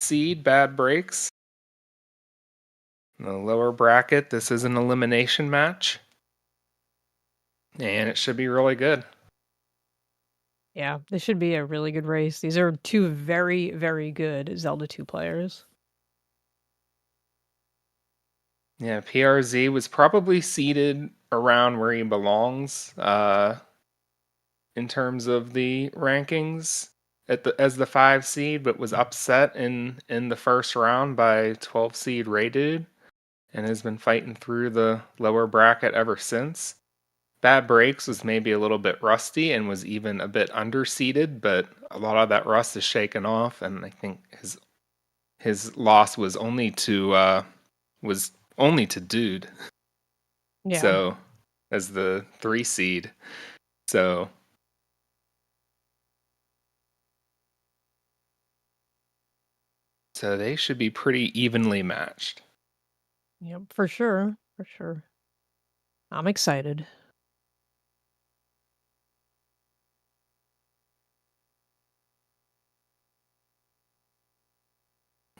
seed, Bad Breaks. In the lower bracket, this is an elimination match. And it should be really good. Yeah, this should be a really good race. These are two very, very good Zelda 2 players. Yeah, PRZ was probably seated around where he belongs in terms of the rankings as the 5 seed, but was upset in the first round by 12 seed Ray and has been fighting through the lower bracket ever since. Bad Breaks was maybe a little bit rusty and was even a bit underseeded, but a lot of that rust is shaken off, and I think his loss was only to Dude. Yeah. So as the 3 seed. So they should be pretty evenly matched. Yep, for sure. For sure. I'm excited.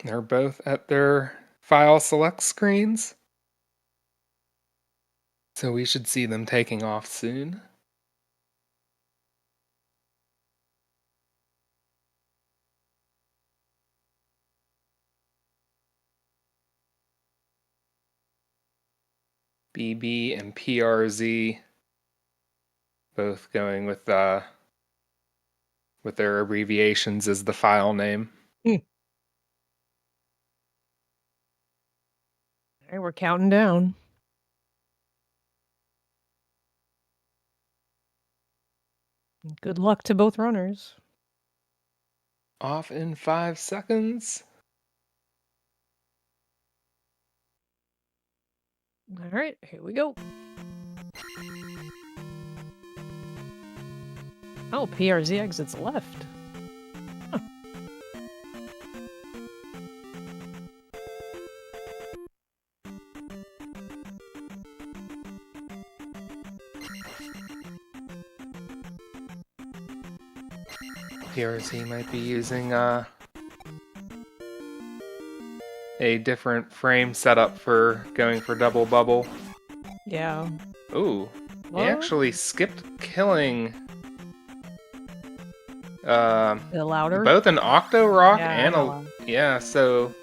They're both at their file select screens. So we should see them taking off soon. BB and PRZ both going with their abbreviations as the file name. All right, we're counting down. Good luck to both runners. Off in 5 seconds. All right, here we go. Oh, PRZ exits left. Huh. PRZ might be using a different frame setup for going for double bubble. Yeah. Ooh, he actually skipped killing the louder? both an Octo Rock and so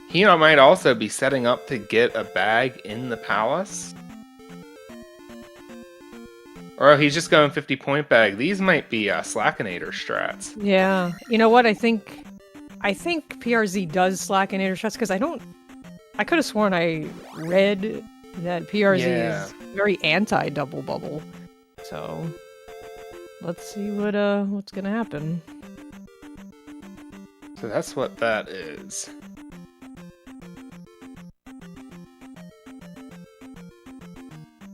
he might also be setting up to get a bag in the palace. Or he's just going 50-point bag. These might be Slackinator strats. Yeah. You know what? I think PRZ does Slackinator strats because I could have sworn I read that PRZ is very anti-double bubble. So let's see what's gonna happen. So that's what that is.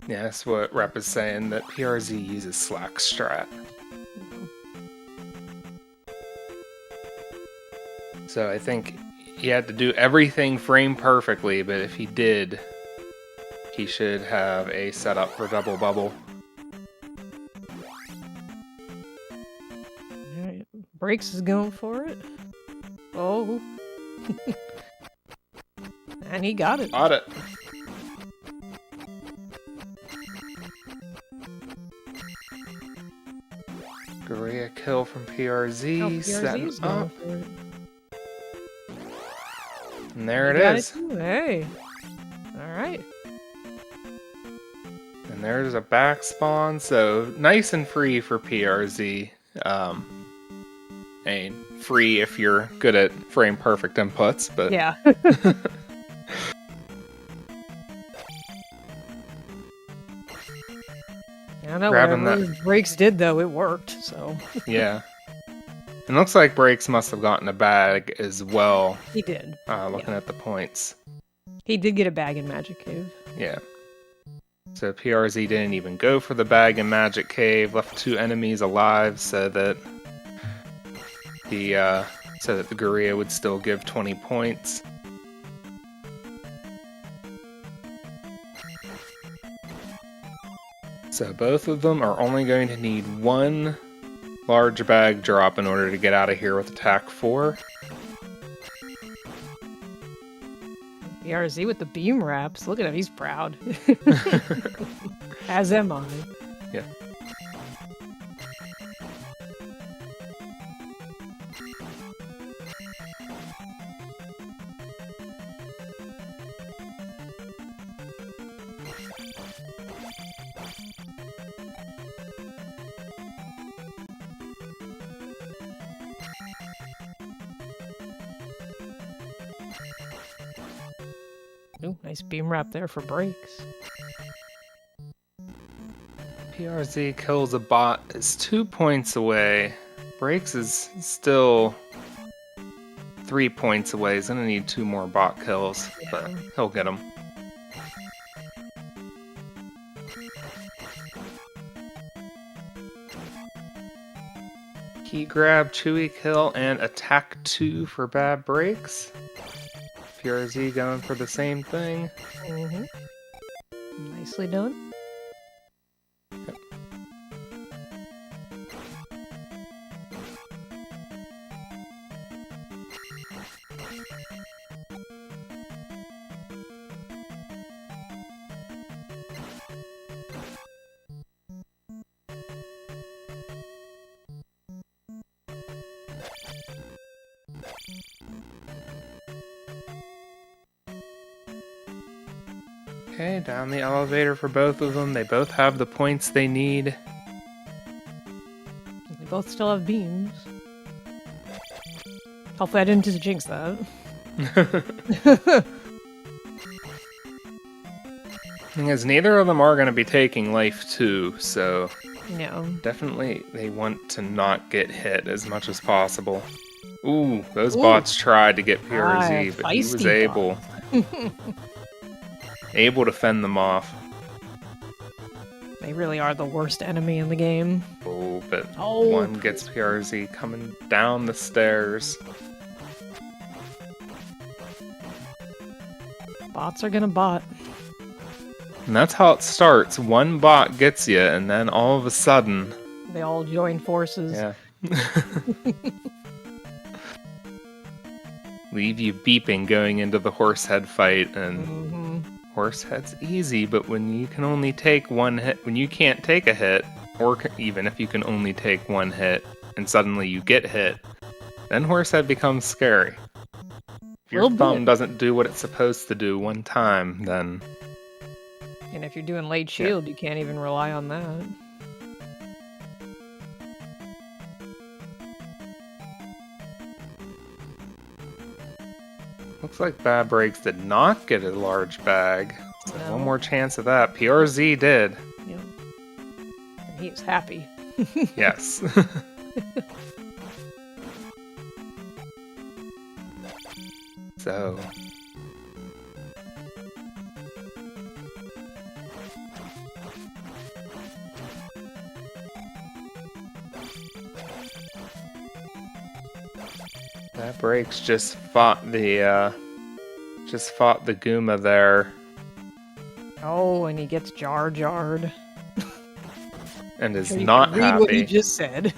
Yeah, that's what Rep is saying, that PRZ uses Slack strat. So I think he had to do everything frame perfectly, but if he did, he should have a setup for double bubble. Alright, Breaks is going for it. Oh. And he got it. Got it. Korea kill from PRZ, setting up. And there it is. Hey. Alright. And there's a back spawn, so nice and free for PRZ. And free if you're good at frame perfect inputs, but yeah. I know whatever Breaks did though, it worked, so. Yeah. It looks like Breaks must have gotten a bag as well. He did. Looking at the points. He did get a bag in Magic Cave. Yeah. So PRZ didn't even go for the bag in Magic Cave, left 2 enemies alive so that the Guria would still give 20 points. So both of them are only going to need 1 large bag drop in order to get out of here with attack 4. PRZ with the beam wraps. Look at him, he's proud. As am I. Yeah. Ooh, nice beam wrap there for brakes. PRZ kills a bot is 2 points away. Brakes is still 3 points away. He's gonna need 2 more bot kills, but he'll get them. Key grab, Chewy kill, and attack 2 for bad brakes. PRZ going for the same thing. Nicely done. Yep. Okay, down the elevator for both of them. They both have the points they need. They both still have beams. Hopefully I didn't just jinx that. Thing is, neither of them are going to be taking life 2, so No. definitely they want to not get hit as much as possible. Ooh, those bots tried to get PRZ, but he was able to fend them off. They really are the worst enemy in the game. Oh, but one gets PRZ coming down the stairs. Bots are gonna bot. And that's how it starts. One bot gets you, and then all of a sudden... They all join forces. Yeah. Leave you beeping going into the Horsehead fight, and Horsehead's easy, but when you can only take one hit, when you can't take a hit, or even if you can only take one hit, and suddenly you get hit, then Horsehead becomes scary. If your thumb doesn't do what it's supposed to do one time, then... And if you're doing late shield, you can't even rely on that. Looks like Bad Brakes did not get a large bag. So No. one more chance of that. PRZ did. Yeah. And he was happy. Yes. So... That Brakes just fought the Goomba there. Oh, and he gets jarred. And is So you not can read happy. what he just said.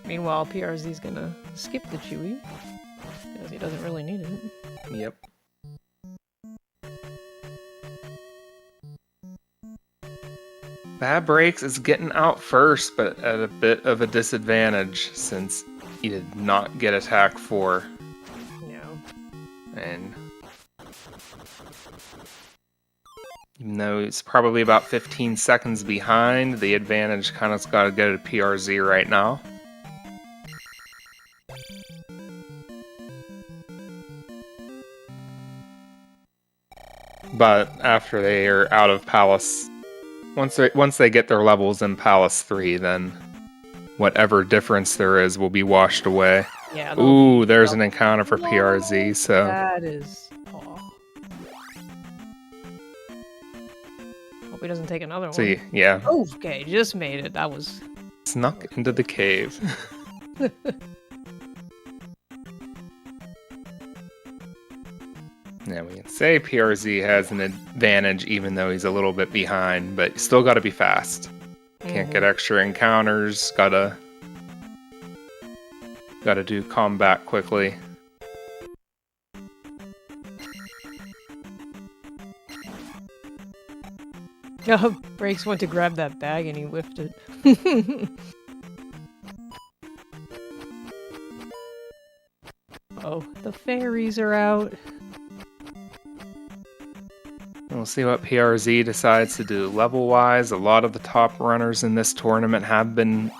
Meanwhile, PRZ's gonna skip the Chewy because he doesn't really need it. Yep. Bad Brakes is getting out first, but at a bit of a disadvantage since he did not get attack 4. No. And even though it's probably about 15 seconds behind, the advantage kind of's got to go to PRZ right now. But after they are out of Palace, once they get their levels in Palace 3, then whatever difference there is will be washed away. Yeah. Ooh, there's an encounter for PRZ, so... That is... Oh. Hope he doesn't take another one. See, yeah. Oh, okay, just made it. That was... Snuck into the cave. Now we can say PRZ has an advantage even though he's a little bit behind, but you still gotta be fast. Can't get extra encounters, gotta do combat quickly. how Brakes went to grab that bag and he whiffed it. Oh, the fairies are out. We'll see what PRZ decides to do level-wise. A lot of the top runners in this tournament have been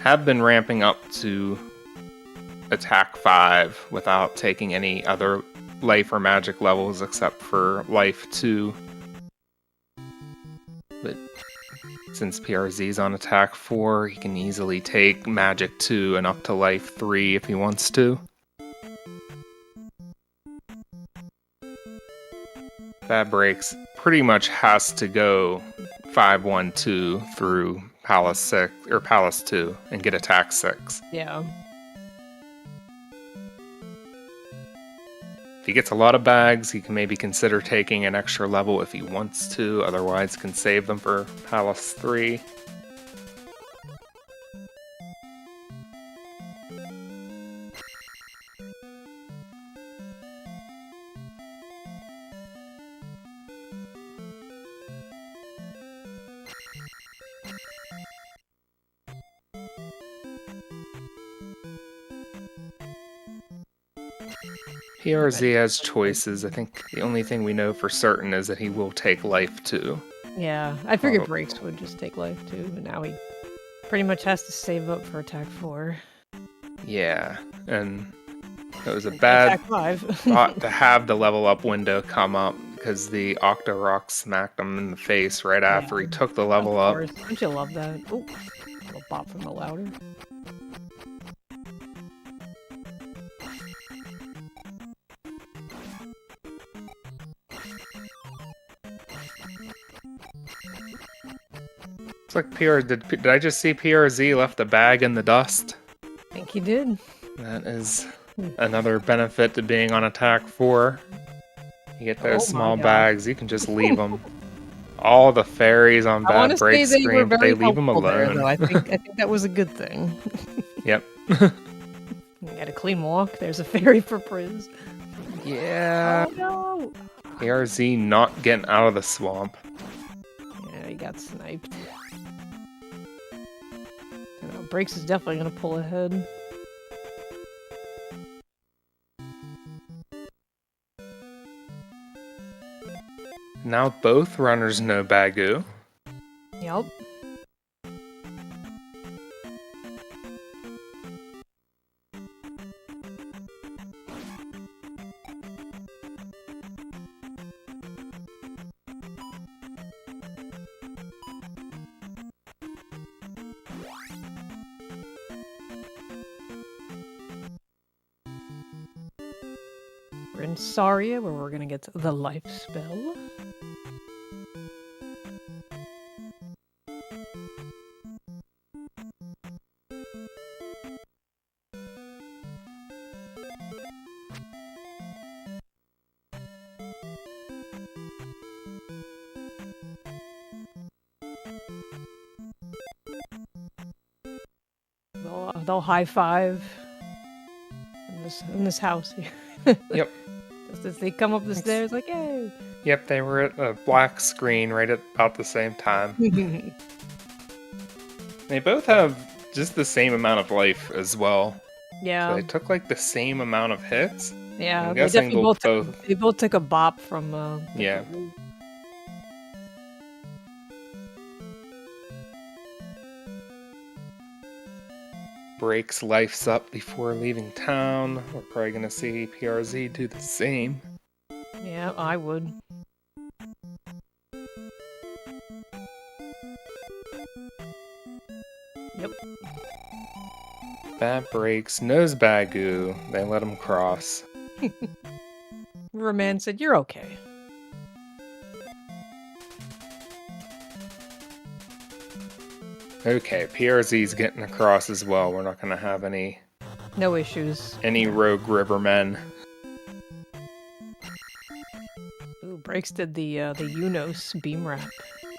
ramping up to attack 5 without taking any other life or magic levels except for life 2. But since PRZ's on attack 4, he can easily take magic 2 and up to life 3 if he wants to. Bad Breaks pretty much has to go 5-1-2 through Palace 6 or Palace 2 and get attack 6. Yeah. If he gets a lot of bags, he can maybe consider taking an extra level if he wants to, otherwise can save them for Palace 3. PRZ has choices. I think the only thing we know for certain is that he will take life 2. Yeah, I figured Brakes would just take life too, but now he pretty much has to save up for attack 4. Yeah, and it was a bad thought to have the level up window come up because the Octorock smacked him in the face right after he took the level up. Don't you love that? Oh, a little bop from the louder. Looks like did I just see PRZ left a bag in the dust? I think he did. That is another benefit to being on attack 4. You get those small bags, you can just leave them. All the fairies on Bad Breaks screen, but they leave them alone. There, I think that was a good thing. Yep. You got a clean walk. There's a fairy for PRZ. Yeah. Oh no! PRZ not getting out of the swamp. Yeah, he got sniped. Brakes is definitely gonna pull ahead. Now both runners know Bagu. Yep. We're in Saria, where we're gonna get the life spell. They'll high five in this house here. Yep. Just as they come up the stairs, like, yay! Yep, they were at a black screen right at about the same time. They both have just the same amount of life as well. Yeah. So they took like the same amount of hits. Yeah, I'm they guessing definitely they both took a bop from yeah. Breaks life's up before leaving town. We're probably gonna see PRZ do the same. Yeah, I would. Yep. Bad Breaks knows Bagu. They let him cross. Roman said, "You're okay." Okay, PRZ's getting across as well. We're not gonna have any issues. Any rogue rivermen. Ooh, Breaks did the Unos beam wrap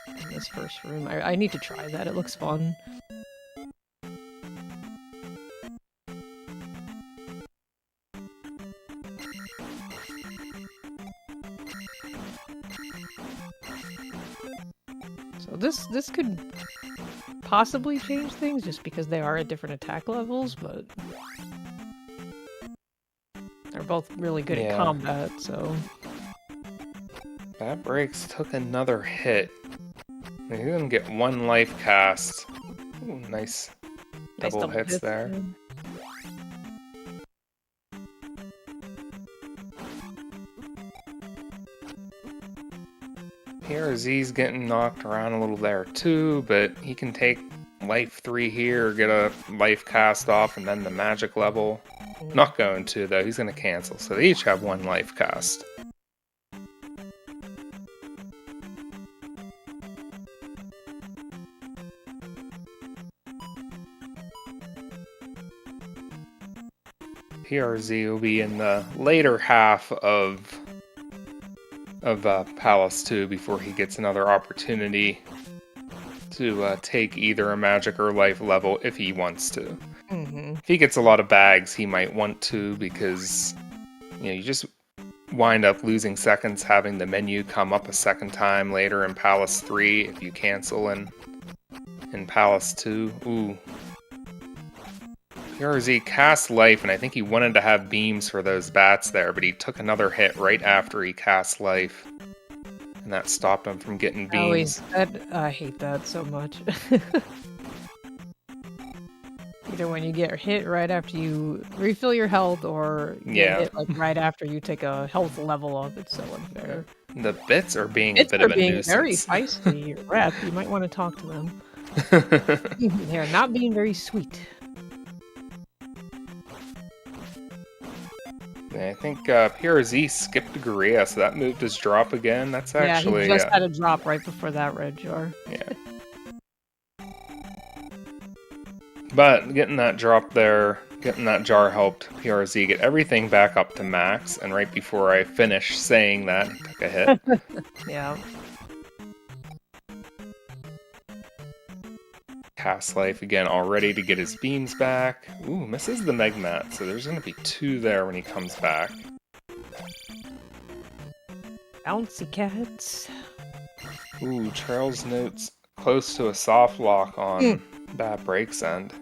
in this first room. I need to try that. It looks fun. So this could possibly change things just because they are at different attack levels, but they're both really good at combat, so... Bad Breaks took another hit. He's gonna get one life cast. Ooh, nice double hits there. Yeah. PRZ's getting knocked around a little there too, but he can take life 3 here, get a life cast off, and then the magic level. Not going to, though. He's going to cancel, so they each have 1 life cast. PRZ will be in the later half of Palace 2 before he gets another opportunity to take either a magic or life level if he wants to. If he gets a lot of bags, he might want to, because you just wind up losing seconds having the menu come up a second time later in Palace 3 if you cancel in Palace 2. Ooh. PRZ cast life, and I think he wanted to have beams for those bats there, but he took another hit right after he cast life. And that stopped him from getting beams. I hate that so much. Either when you get hit right after you refill your health, or get hit like right after you take a health level up. It's so unfair. The bits are being a bit of a nuisance. Very feisty. Rep, you might want to talk to them. They're not being very sweet. I think PRZ skipped Guria, so that moved his drop again. That's actually... Yeah, he just had a drop right before that red jar. Yeah. But getting that drop there, getting that jar helped PRZ get everything back up to max, and right before I finished saying that, he took a hit. Yeah. Cast life again, all ready to get his beams back. Ooh, misses the Megmat, so there's going to be 2 there when he comes back. Bouncy cats. Ooh, Trails notes close to a soft lock on Bad Breaks end.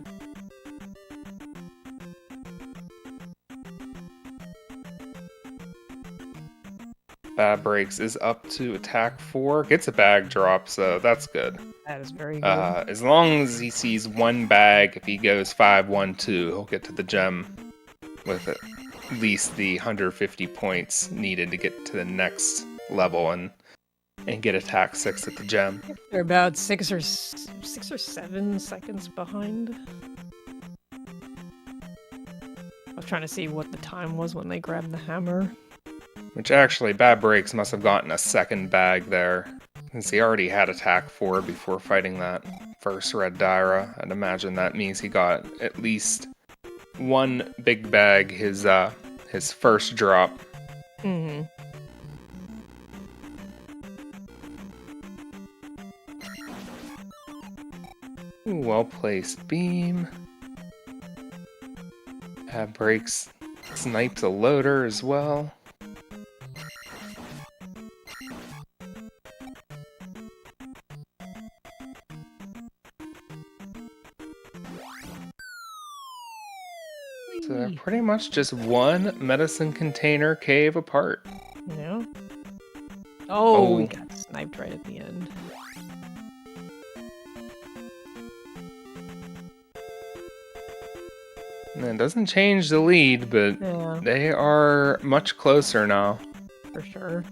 Bad Breaks is up to attack 4, gets a bag drop, so that's good. That is very good. As long as he sees 1 bag, if he goes 5-1-2, he'll get to the gem with at least the 150 points needed to get to the next level and get attack 6 at the gem. They're about 6 or 7 seconds behind. I was trying to see what the time was when they grabbed the hammer. Which actually, Bad Breaks must have gotten a second bag there, since he already had attack 4 before fighting that first red Daira. I'd imagine that means he got at least 1 big bag his first drop. Ooh, Well placed beam. Bad Breaks snipes a loader as well. So they're pretty much just 1 medicine container cave apart. Yeah. Oh, we got sniped right at the end. And it doesn't change the lead, but they are much closer now. For sure.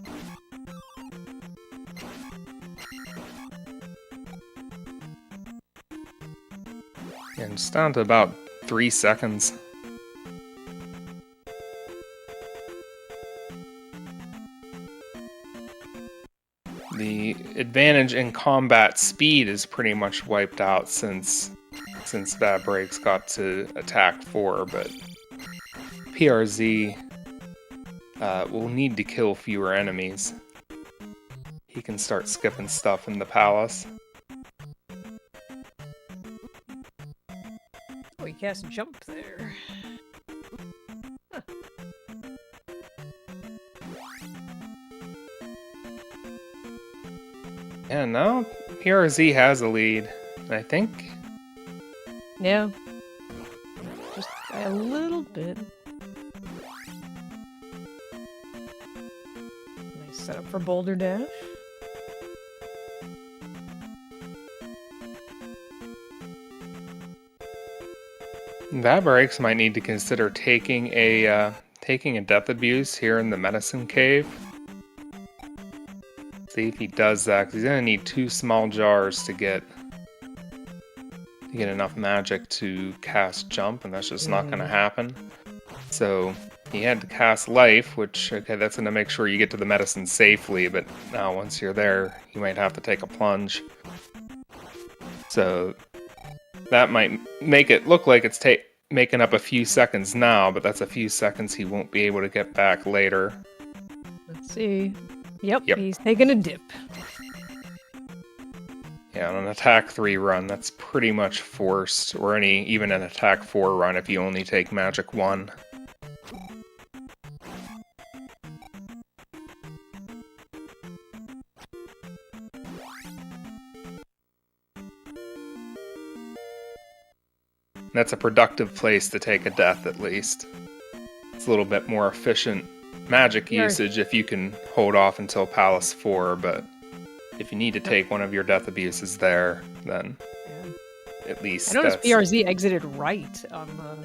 And it's down to about 3 seconds. The advantage in combat speed is pretty much wiped out since Bad Breaks got to attack 4, but PRZ will need to kill fewer enemies. He can start skipping stuff in the palace. Oh, he cast jump there. Huh. And now PRZ has a lead, I think. Yeah. Just by a little bit. Nice setup for Boulder Dash. That breaks might need to consider taking a death abuse here in the medicine cave. See if he does that, because he's gonna need 2 small jars to get enough magic to cast jump, and that's just not gonna happen. So he had to cast life, which, okay, that's gonna make sure you get to the medicine safely, but now once you're there, you might have to take a plunge. So that might make it look like it's making up a few seconds now, but that's a few seconds he won't be able to get back later. Let's see. Yep. He's taking a dip. Yeah, on an attack 3 run, that's pretty much forced, or even an attack 4 run if you only take magic 1. That's a productive place to take a death, at least. It's a little bit more efficient magic usage if you can hold off until Palace 4, but if you need to take one of your death abuses there, then at least I noticed PRZ exited right on the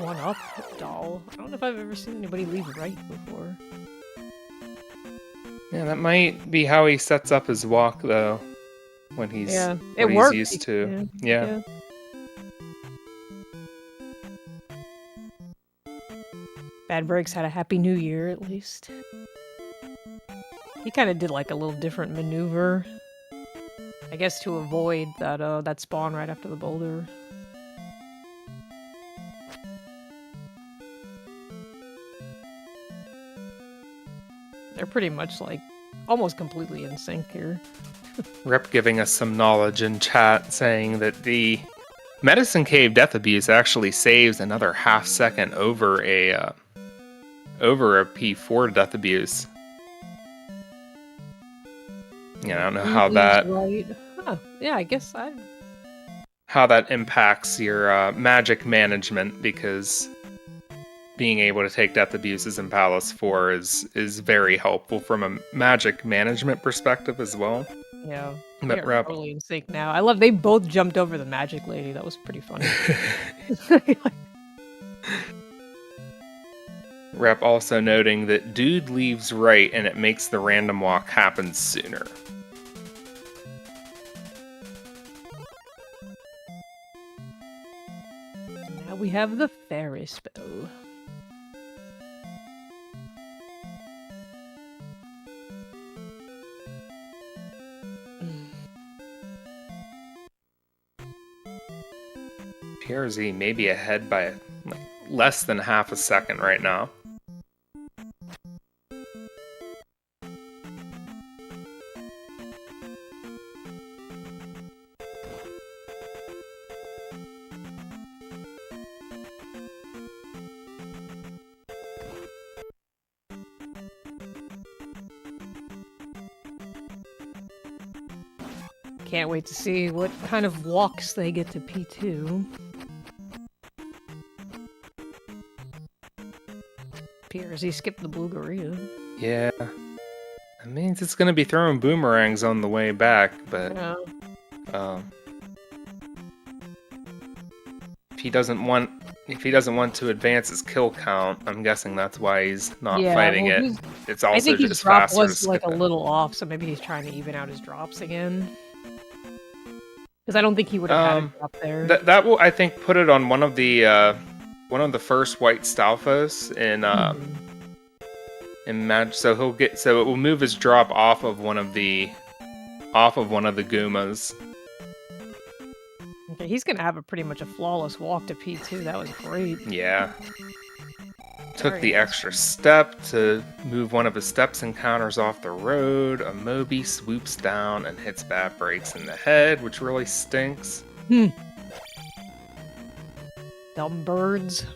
1-up doll. I don't know if I've ever seen anybody leave right before. Yeah, that might be how he sets up his walk, though, when he's, used to. Yeah. Bad Breaks had a happy new year, at least. He kind of did like a little different maneuver. I guess to avoid that spawn right after the boulder. They're pretty much like almost completely in sync here. Rep giving us some knowledge in chat, saying that the Medicine Cave death abuse actually saves another half second over a P4 death abuse. Yeah, I don't know how that. Right. Huh. Yeah, I guess how that impacts your magic management, because being able to take death abuses in Palace 4 is very helpful from a magic management perspective as well. Yeah, they're totally in sync now. I love they both jumped over the magic lady. That was pretty funny. Rep also noting that dude leaves right and it makes the random walk happen sooner. Now we have the fairy spell. PRZ may be ahead by like less than half a second right now. Can't wait to see what kind of walks they get to P2. PRZ skipped the Bluegaria. Yeah. That means it's going to be throwing boomerangs on the way back, but if he doesn't want to advance his kill count, I'm guessing that's why he's not fighting it. It's also I think just his drop faster was to like a skip it. little off, so maybe he's trying to even out his drops again. Because I don't think he would have had a drop there. That will, I think, put it on one of the first white Stalfos in match. So it will move his drop off of one of the Goomas. Okay, he's gonna have pretty much a flawless walk to P2. That was great. Yeah. Took the extra step to move one of his steps encounters off the road. A Moby swoops down and hits Bad Breaks in the head, which really stinks. Dumb birds.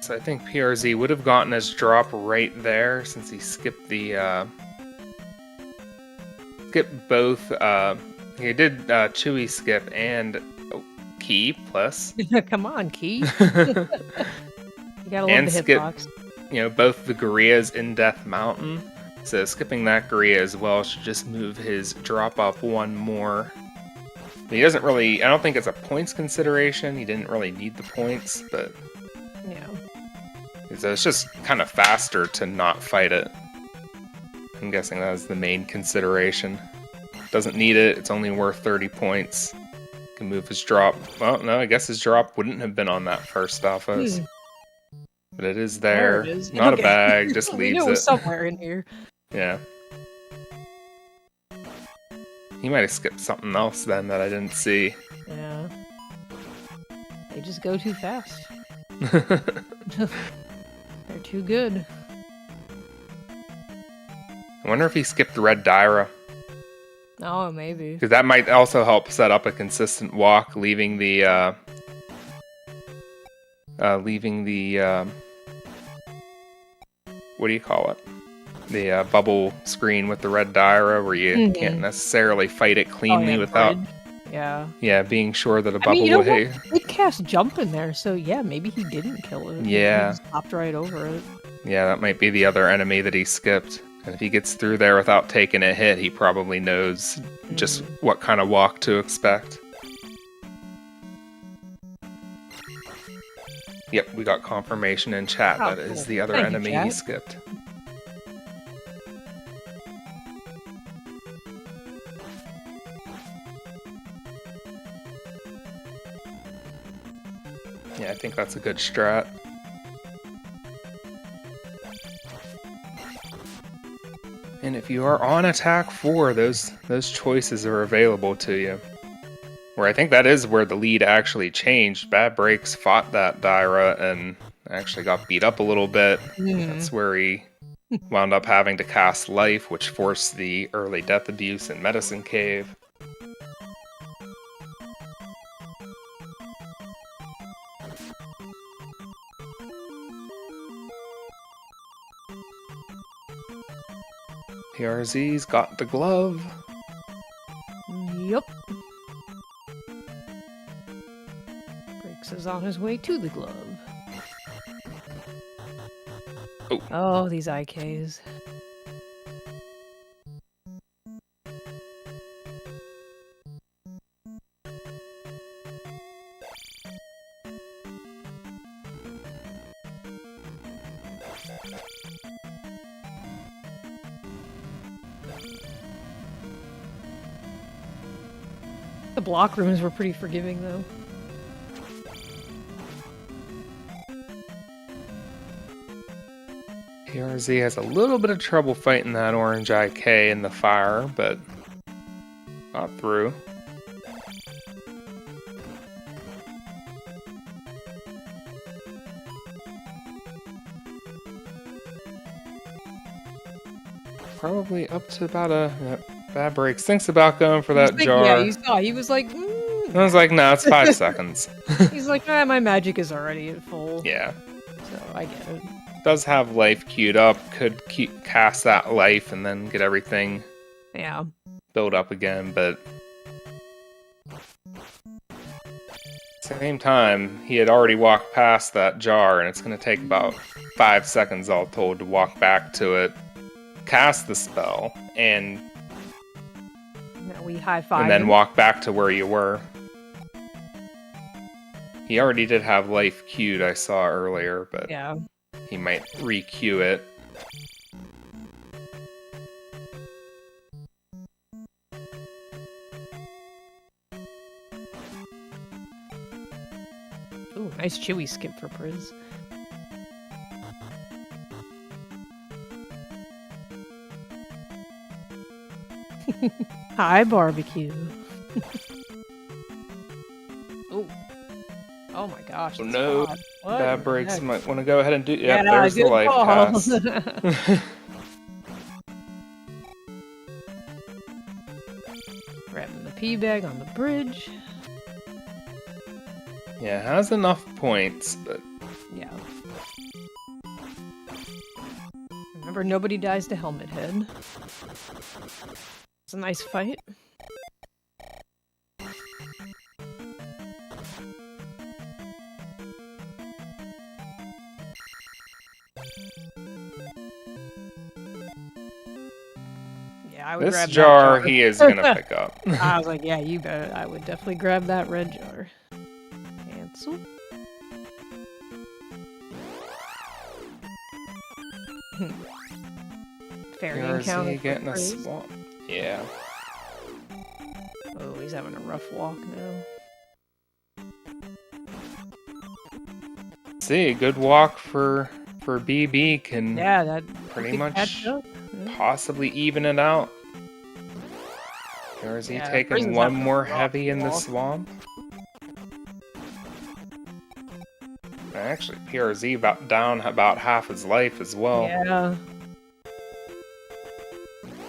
So I think PRZ would have gotten his drop right there since he skipped the skipped both. He did Chewy skip and Key plus. Come on, Key. You gotta love And the skip, hitbox. both the Gorias in Death Mountain. So skipping that Goria as well should just move his drop up one more. He doesn't really, I don't think it's a points consideration. He didn't really need the points, but Yeah. it's just kind of faster to not fight it. I'm guessing that was the main consideration. Doesn't need it, it's only worth 30 points. Can move his drop. Well, no, I guess his drop wouldn't have been on that first office. But it is there. It is. Not Okay. a bag, just We leaves knew it was it. somewhere in here. Yeah. He might have skipped something else then that I didn't see. Yeah. They just go too fast. They're too good. I wonder if he skipped Red Dyra. Oh, maybe. Because that might also help set up a consistent walk, leaving the what do you call it? The bubble screen with the Red Dyra, where you can't necessarily fight it cleanly without, being sure that a bubble will hit. It cast jump in there, so yeah, maybe he didn't kill it. Yeah, he just hopped right over it. Yeah, that might be the other enemy that he skipped. And if he gets through there without taking a hit, he probably knows just what kind of walk to expect. Yep, we got confirmation in chat that it is the other enemy he skipped. Yeah, I think that's a good strat. And if you are on attack 4, those choices are available to you. Where I think that is where the lead actually changed. Bad Breaks fought that Dyra and actually got beat up a little bit. That's where he wound up having to cast Life, which forced the early death abuse in Medicine Cave. PRZ's got the glove. Yup. Breaks is on his way to the glove. Oh, these IKs. The block rooms were pretty forgiving, though. PRZ has a little bit of trouble fighting that orange IK in the fire, but got through. Probably up to about a... Bad Breaks thinks about going for that jar. Yeah, you saw. He was like... I was like, no, it's 5 seconds. He's like, my magic is already at full. Yeah. So, I get it. Does have Life queued up. Could cast that Life and then get everything built up again, but... Same time, he had already walked past that jar, and it's going to take about 5 seconds all told to walk back to it, cast the spell, and... We high-five and then him. walk back to where you were. He already did have Life queued, I saw earlier, but he might re-queue it. Ooh, nice chewy skip for PRZ. Hi, barbecue. Oh. Oh my gosh. Oh no. Bad Breaks might want to go ahead and do... Yeah, there's the Life pass. Grabbing the pea bag on the bridge. Yeah, it has enough points, but... Yeah. Remember, nobody dies to Helmet Head. It's a nice fight. Yeah, I would grab This that jar. he is gonna pick up. I was like, yeah, you bet. I would definitely grab that red jar. Cancel. Fairy encounter. Getting a swamp. Yeah. Oh, he's having a rough walk now. See, good walk for BB can that pretty much possibly even it out. Or is he taking one more heavy in the swamp? Actually, PRZ down about half his life as well. Yeah.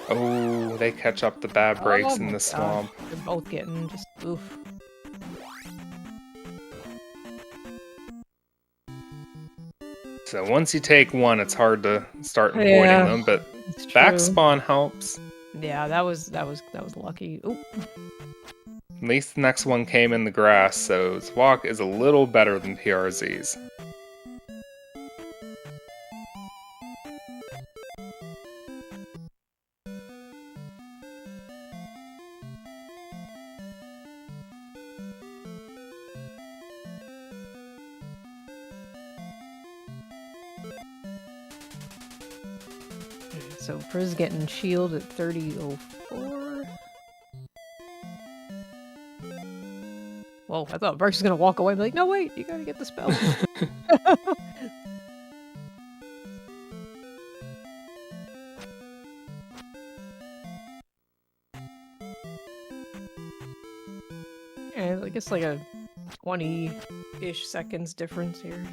Oh, they catch up the bad breaks in the swamp. They're both getting just oof. So once you take one, it's hard to start avoiding them, but back spawn helps. Yeah, that was lucky. Ooh. At least the next one came in the grass, so his walk is a little better than PRZ's. So Priz getting shield at 30:04. Whoa, I thought Burks was gonna walk away and be like, no wait, you gotta get the spell. Yeah, I guess like a 20-ish seconds difference here.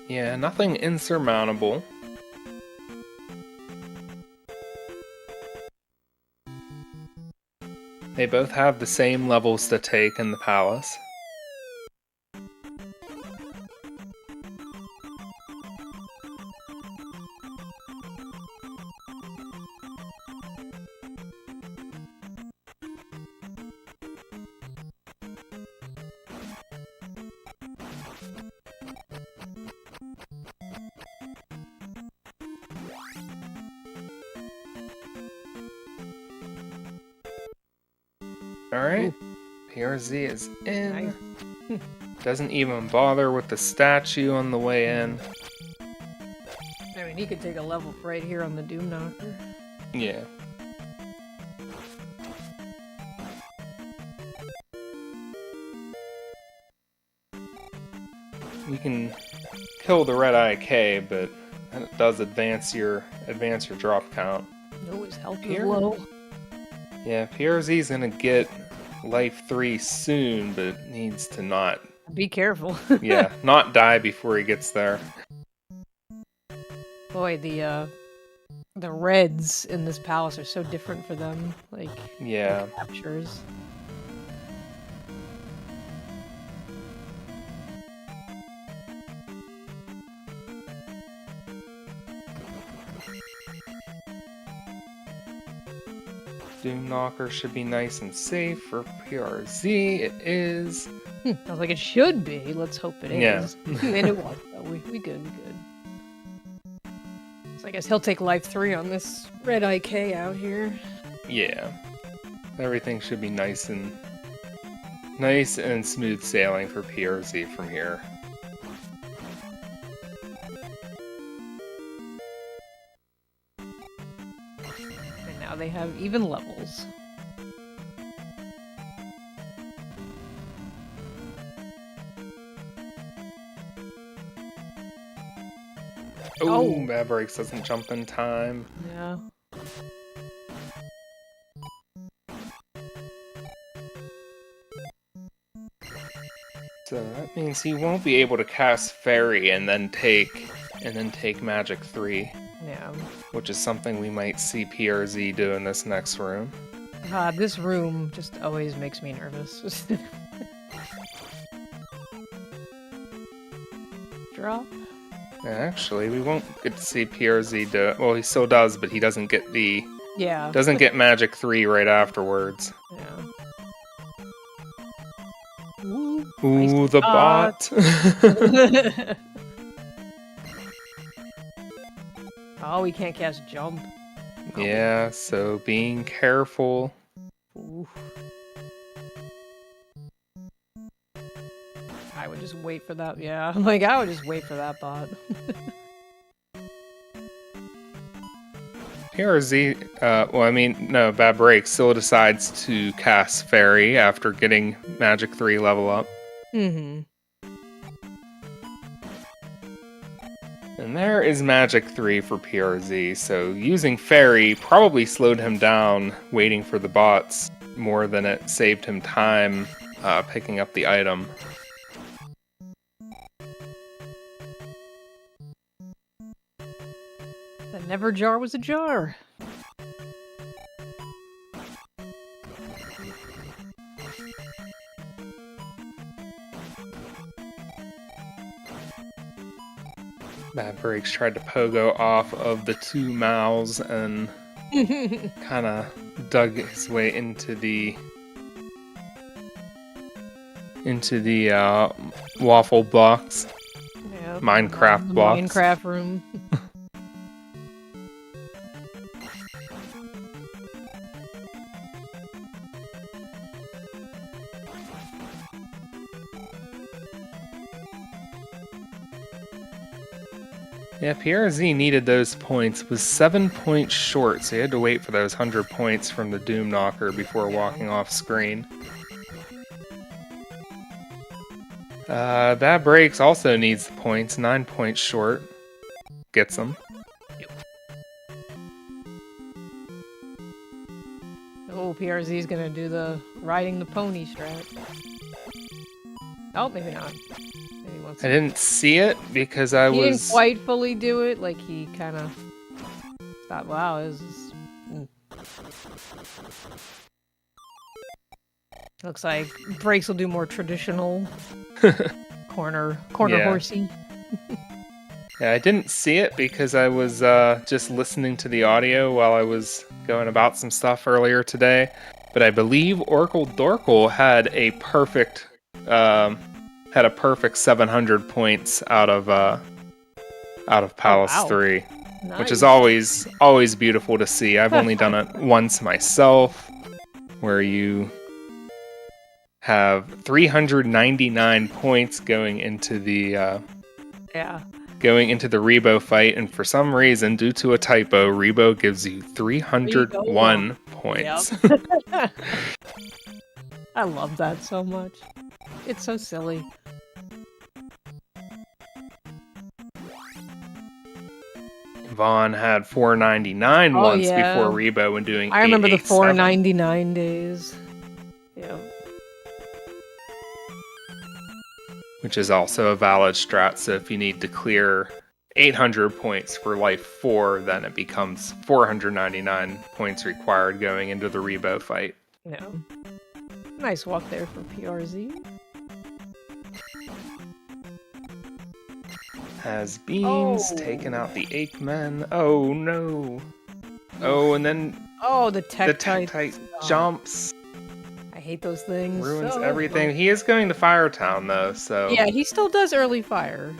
Yeah, nothing insurmountable. They both have the same levels to take in the palace. Alright, PRZ is in. Doesn't even bother with the statue on the way in. I mean, he could take a level right here on the Doom Knocker. Yeah. You can kill the red IK, but it does advance your drop count. No, his health is low. Yeah, PRZ's gonna get life 3 soon, but needs to not... Be careful. Yeah, not die before he gets there. Boy, the reds in this palace are so different for them. Like, yeah, captures. Doom Knocker should be nice and safe for PRZ. It is. I was like, it should be. Let's hope it is. Yeah. And it was. Though. We good. So I guess he'll take life 3 on this red IK out here. Yeah. Everything should be nice and smooth sailing for PRZ from here. And now they have even levels. Oh, bad breaks doesn't jump in time. Yeah. So that means he won't be able to cast Fairy and then take Magic 3. Yeah. Which is something we might see PRZ do in this next room. God, this room just always makes me nervous. Drop. Actually, we won't get to see PRZ do. Well, he still does, but he doesn't get the. Yeah. Doesn't get Magic 3 right afterwards. Yeah. Ooh, Nice the bot. Oh, we can't cast jump. Yeah, so being careful. Ooh. I would just wait for that. Yeah, like I would just wait for that bot. PRZ, well, I mean, no, Bad Break still decides to cast Fairy after getting Magic 3 level up. Mm-hmm. And there is Magic 3 for PRZ, so using Fairy probably slowed him down waiting for the bots more than it saved him time picking up the item. That never jar was a jar. Bad Breaks tried to pogo off of the two mouths and kind of dug his way into the waffle blocks. Yep. Minecraft the blocks. Minecraft room. Yeah, PRZ needed those points, was 7 points short, so he had to wait for those 100 points from the Doom Knocker before walking off screen. Bad Breaks also needs the points, 9 points short. Gets them. Oh, PRZ is gonna do the riding the pony strat. Oh, maybe not. Maybe he wants I didn't see it because I he was... didn't quite fully do it. Like he kind of thought, "Wow, this is." Looks like Breaks will do more traditional corner Yeah. horsey. Yeah, I didn't see it because I was just listening to the audio while I was going about some stuff earlier today. But I believe Oracle Dorkle had a perfect 700 points out of Palace wow. 3, Nice. which is always beautiful to see. I've only done it once myself, where you have 399 points going into the Rebo fight, and for some reason, due to a typo, Rebo gives you 301 points. Yep. I love that so much. It's so silly. Vaughn had 499 once yeah. before Rebo when doing I remember the 887. 499 days. Yeah. Which is also a valid strat, so if you need to clear 800 points for life 4, then it becomes 499 points required going into the Rebo fight. Yeah. Nice walk there for PRZ. Has beams taken out the Aikmen. Oh no. Oh, and then the Tektite jumps. I hate those things. Ruins everything. He is going to Firetown though, so... Yeah, he still does early fire.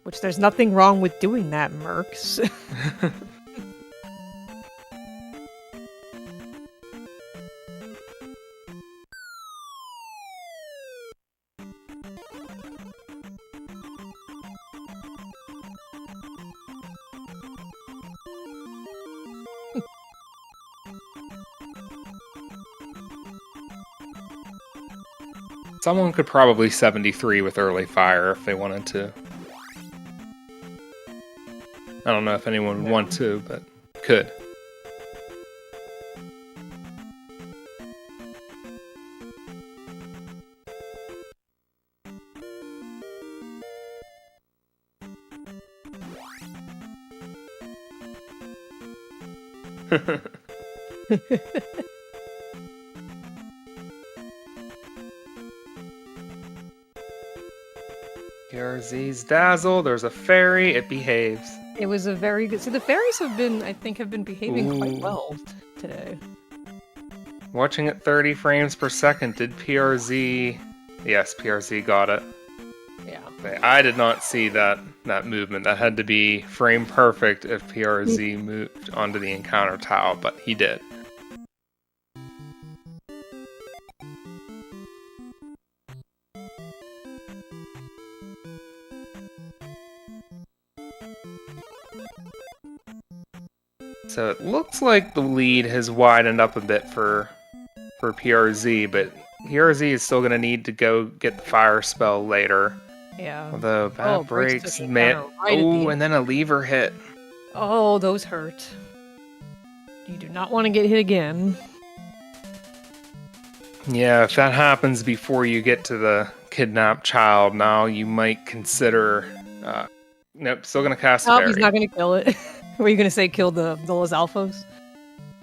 Which there's nothing wrong with doing that, Mercs. Someone could probably 73 with early fire if they wanted to. I don't know if anyone would want to, but could. PRZ's Dazzle, there's a fairy, it behaves. It was a very good. So the fairies I think, have been behaving quite Ooh. well today. Watching at 30 frames per second, did PRZ... Yes, PRZ got it. Yeah. I did not see that movement. That had to be frame perfect if PRZ moved onto the encounter tile, but he did. So it looks like the lead has widened up a bit for PRZ, but PRZ is still going to need to go get the fire spell later. Yeah. Although bad breaks, man. Right Oh, and then a lever hit. Oh, those hurt. You do not want to get hit again. Yeah, if that happens before you get to the kidnapped child, now you might consider... nope, still going to cast Oh, fairy. he's not going to kill it. Were you going to say kill the Los Alphos?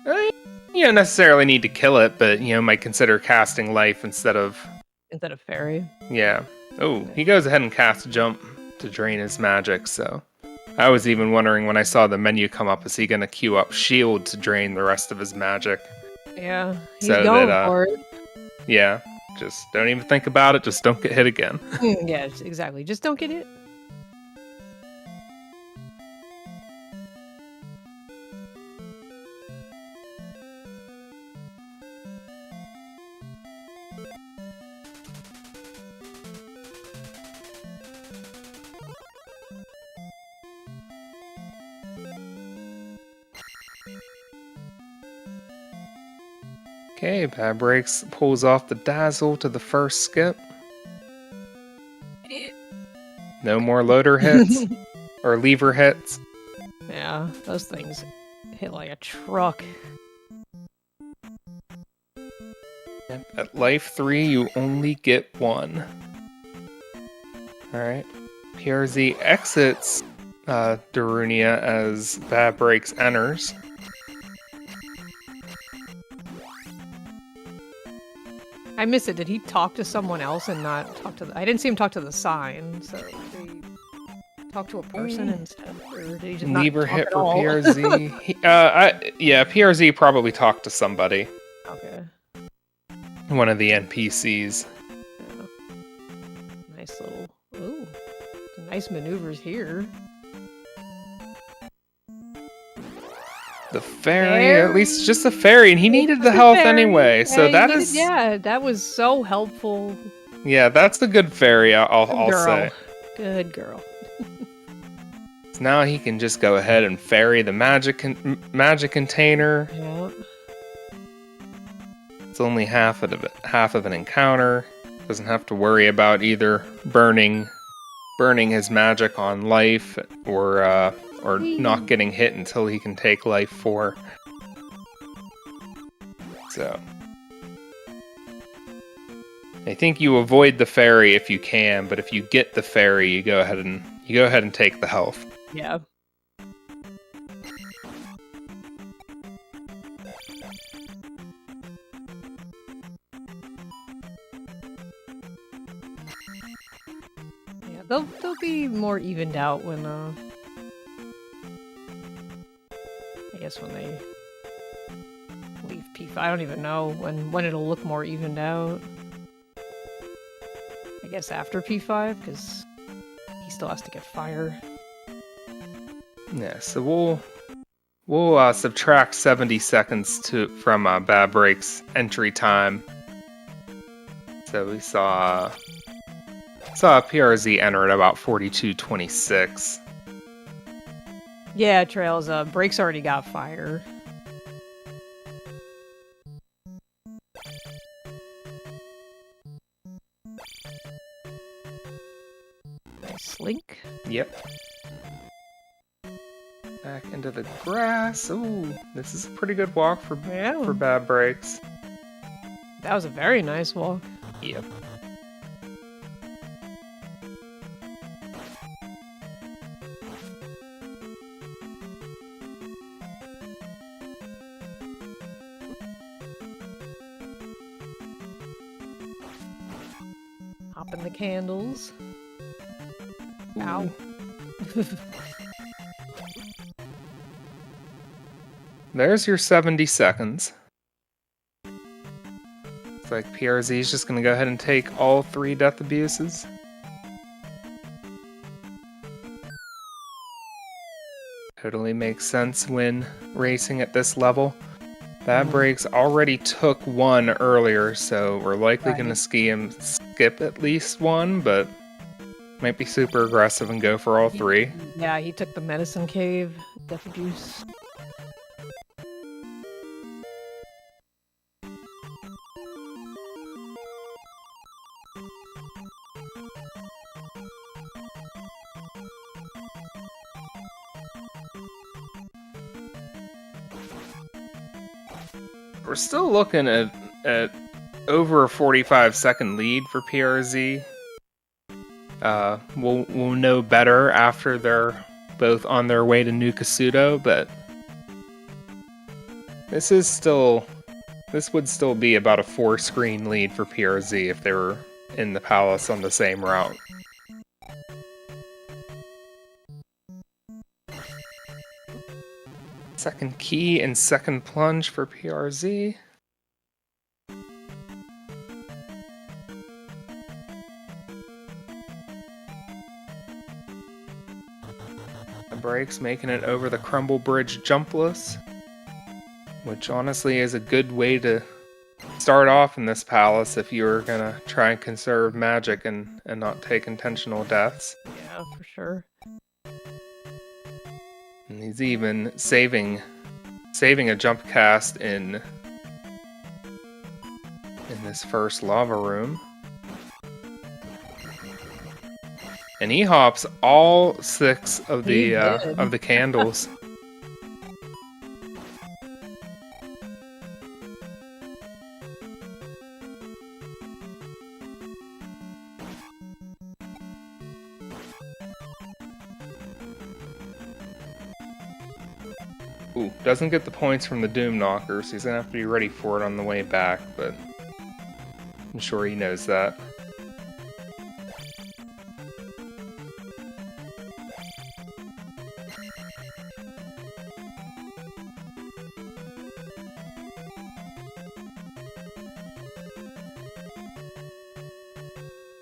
You don't necessarily need to kill it, but, might consider casting life instead of fairy. Yeah. Oh, he goes ahead and casts jump to drain his magic, so... I was even wondering when I saw the menu come up, is he going to queue up shield to drain the rest of his magic? Yeah, he's so going that, for it. Yeah, just don't even think about it, just don't get hit again. Yeah, exactly. Just don't get hit. Okay, Bad Breaks pulls off the Dazzle to the first skip. No more loader hits. Or lever hits. Yeah, those things hit like a truck. At life 3, you only get 1. Alright. PRZ exits Darunia as Bad Breaks enters. I miss it. Did he talk to someone else and not talk to the... I didn't see him talk to the sign, so did he talk to a person instead? Or did he just Lever not talk hit at for all? PRZ. Yeah, PRZ probably talked to somebody. Okay. One of the NPCs. Yeah. Nice little... Ooh. Some nice maneuvers here. The fairy, at least just a fairy, and he needed the health anyway, so that is... Yeah, that was so helpful. Yeah, that's a good fairy, I'll say. Good girl. So now he can just go ahead and fairy the magic container. Yeah. It's only half of an encounter. Doesn't have to worry about either burning his magic on life or not getting hit until he can take life 4. So I think you avoid the fairy if you can, but if you get the fairy, you go ahead and take the health. Yeah. Yeah, they'll be more evened out when I guess when they leave P5. I don't even know when it'll look more evened out. I guess after P5, because he still has to get fire. Yeah, so we'll subtract 70 seconds from Bad Break's entry time. So we saw PRZ enter at about 42:26. Yeah, Trails, Break's already got fire. Nice slink. Yep. Back into the grass. Ooh, this is a pretty good walk for Bad Breaks. That was a very nice walk. Yep. Popping the candles. Ow. There's your 70 seconds. It's like PRZ is just going to go ahead and take all 3 death abuses. Totally makes sense when racing at this level. Bad Breaks already took 1 earlier, so we're likely going to see him skip at least 1, but might be super aggressive and go for all 3. Yeah, he took the medicine cave, death abuse. We're still looking at over a 45-second lead for PRZ. We'll know better after they're both on their way to New Kasuto, but this would still be about a 4-screen lead for PRZ if they were in the palace on the same route. Second key and second plunge for PRZ. Breaks, making it over the Crumble Bridge jumpless, which honestly is a good way to start off in this palace if you're gonna try and conserve magic and not take intentional deaths. Yeah, for sure. And he's even saving a jump cast in this first lava room. And he hops all 6 of the candles. Ooh, doesn't get the points from the Doom Knocker, so he's gonna have to be ready for it on the way back, but I'm sure he knows that.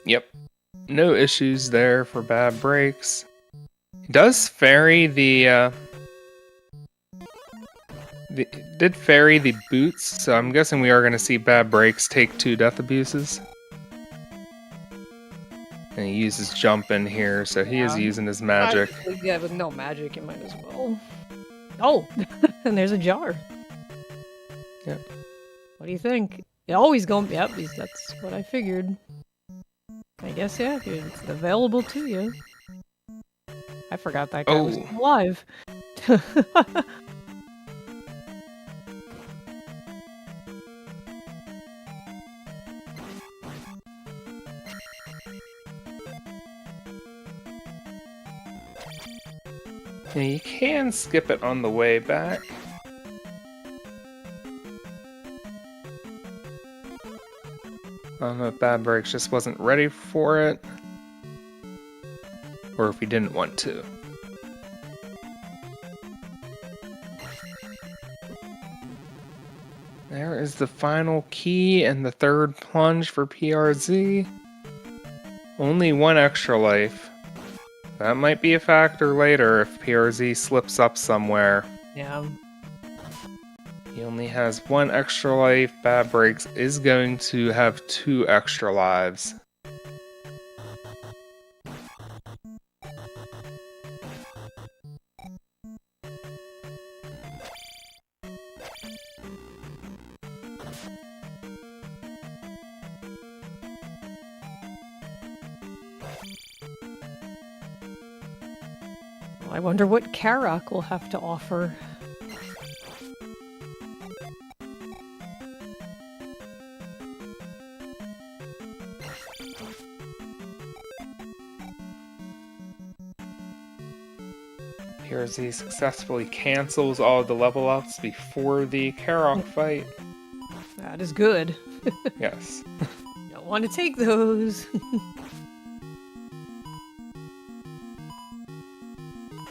Yep, no issues there for Bad Breaks. He does ferry did ferry the boots, so I'm guessing we are going to see Bad Breaks take 2 death abuses. And he uses jump in here, so he is using his magic. Yeah, with no magic, you might as well. Oh, and there's a jar. Yep. What do you think? Oh, he's going. Yep, that's what I figured. I guess, yeah, it's available to you. I forgot that guy was alive. Yeah, you can skip it on the way back. I don't know if Bad Breaks just wasn't ready for it, or if he didn't want to. There is the final key and the 3rd plunge for PRZ. Only 1 extra life. That might be a factor later if PRZ slips up somewhere. Yeah. He only has 1 extra life. Bad Breaks is going to have 2 extra lives. I wonder what Karak will have to offer. PRZ successfully cancels all of the level ups before the Karak fight. That is good. Yes. No. Don't want to take those.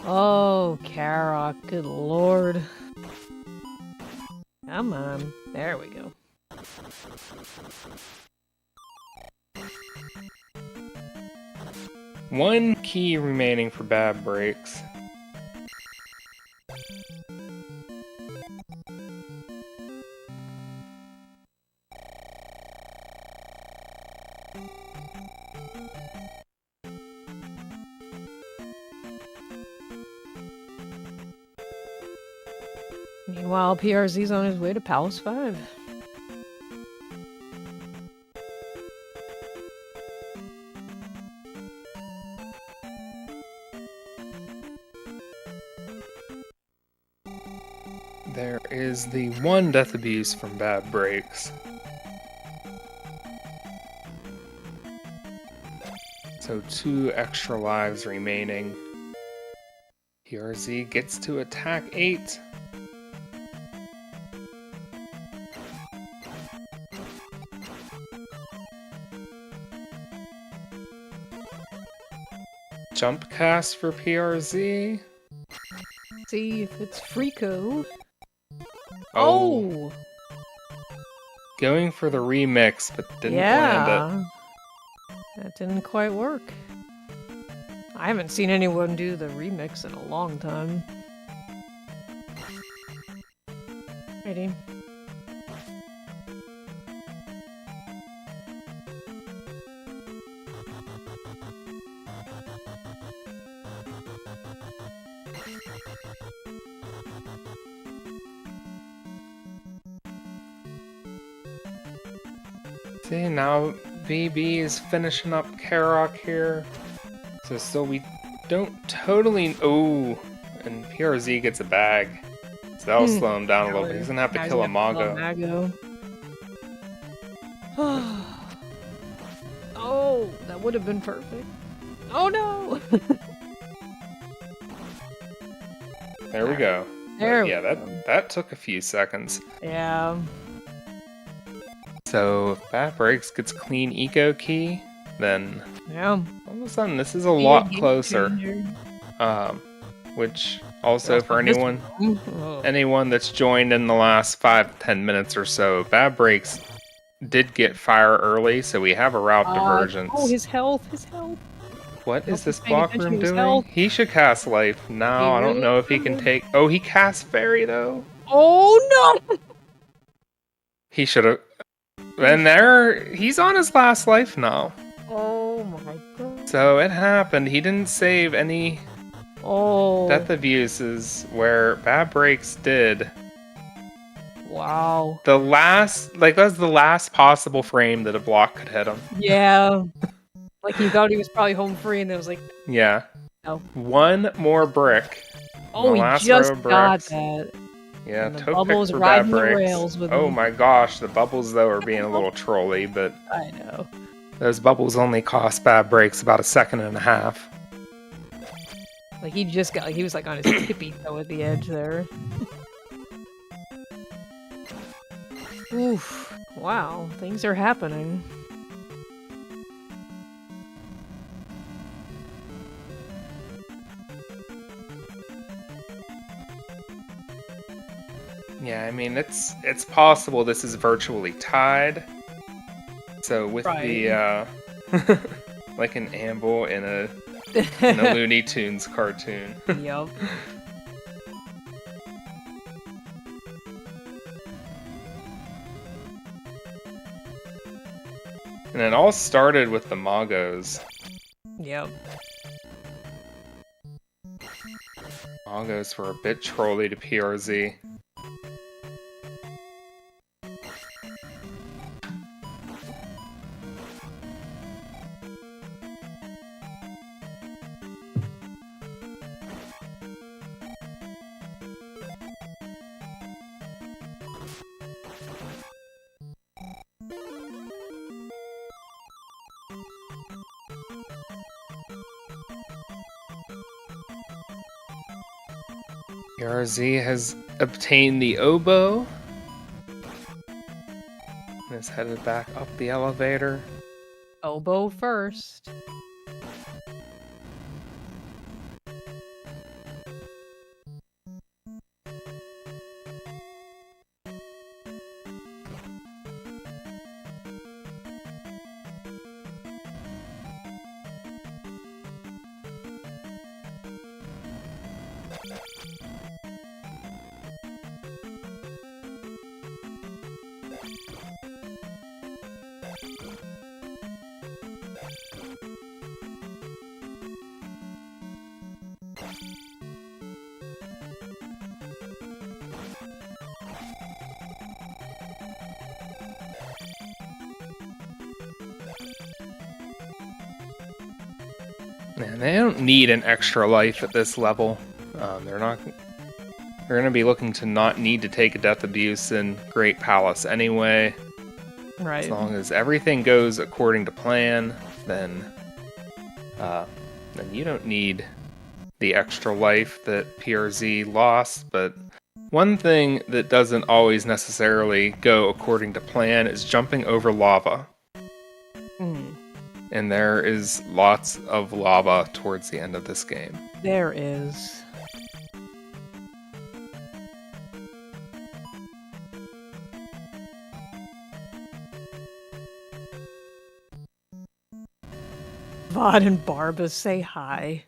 Oh, Karok, good lord. Come on. There we go. One key remaining for bad breaks. Meanwhile, PRZ's on his way to Palace 5. There is the one death abuse from bad breaks. So 2 extra lives remaining. PRZ gets to attack 8. Jump cast for PRZ. See if it's Freako. Oh! Going for the remix, but didn't land it. That didn't quite work. I haven't seen anyone do the remix in a long time. Ready? See, now BB is finishing up Karok here. So still we don't totally... Oh! And PRZ gets a bag. So that'll slow him down a little bit. He's gonna have to kill a Mago. Oh, that would have been perfect. Oh no! There we go. There yeah, that took a few seconds. Yeah. So if Bad Breaks gets clean eco key, then yeah, all of a sudden this is a lot closer. Which also for anyone that's joined in the last 5-10 minutes or so, Bad Breaks did get fire early, so we have a route divergence. Oh, his health. What is this block room doing? He should cast life now. I don't know if he can take... Oh, he cast fairy though. Oh no! He should have... And there, he's on his last life now. Oh my god. So it happened. He didn't save any death abuses where Bad Breaks did. Wow. The last, that was the last possible frame that a block could hit him. Yeah. Like he thought he was probably home free and it was like... Yeah. Oh. One more brick. Oh, he just got that. Yeah, and the bubbles riding the rails with Oh my gosh, the bubbles though are being a little trolly, but I know. Those bubbles only cost Bad Breaks about 1.5 seconds. Like he just got, he was like on his tippy toe at the edge there. Oof! Wow, things are happening. Yeah, I mean, it's possible this is virtually tied. So with the, like an amble in a Looney Tunes cartoon. Yup. And it all started with the Magos. Yep. Magos were a bit trolly to PRZ. PRZ has obtained the oboe. Is headed back up the elevator. Elbow first. Man, they don't need an extra life at this level. They're going to be looking to not need to take a death abuse in Great Palace anyway. Right. As long as everything goes according to plan, then you don't need the extra life that PRZ lost. But one thing that doesn't always necessarily go according to plan is jumping over lava. And there is lots of lava towards the end of this game. There is. Vaughn and Barba say hi.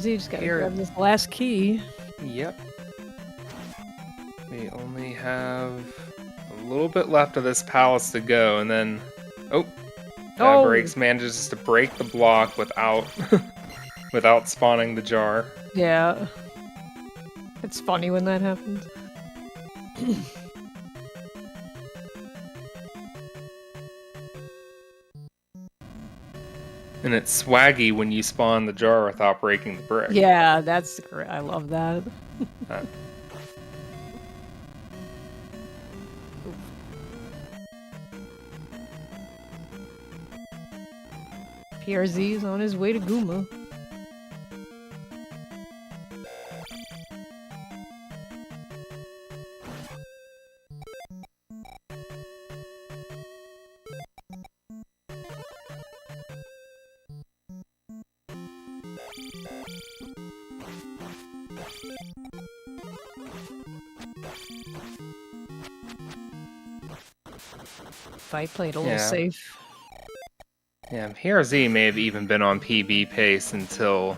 You just gotta grab this last key. Yep. We only have a little bit left of this palace to go, and then... Breaks manages to break the block without without spawning the jar. Yeah. It's funny when that happens. And it's swaggy when you spawn the jar without breaking the brick. Yeah, that's great. I love that. PRZ is on his way to Gooma. I played a little safe. Yeah, PRZ may have even been on PB pace until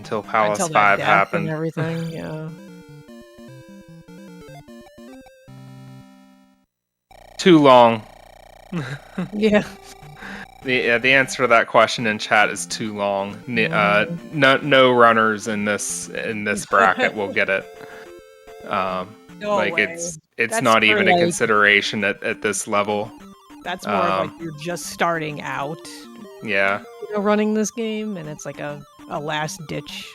Palace 5 happened. And everything, yeah. Too long. Yeah. The answer to that question in chat is too long. No runners in this bracket will get it. No way. It's That's not even a like, consideration at this level. That's more like you're just starting out. Yeah. Running this game, and it's like a last ditch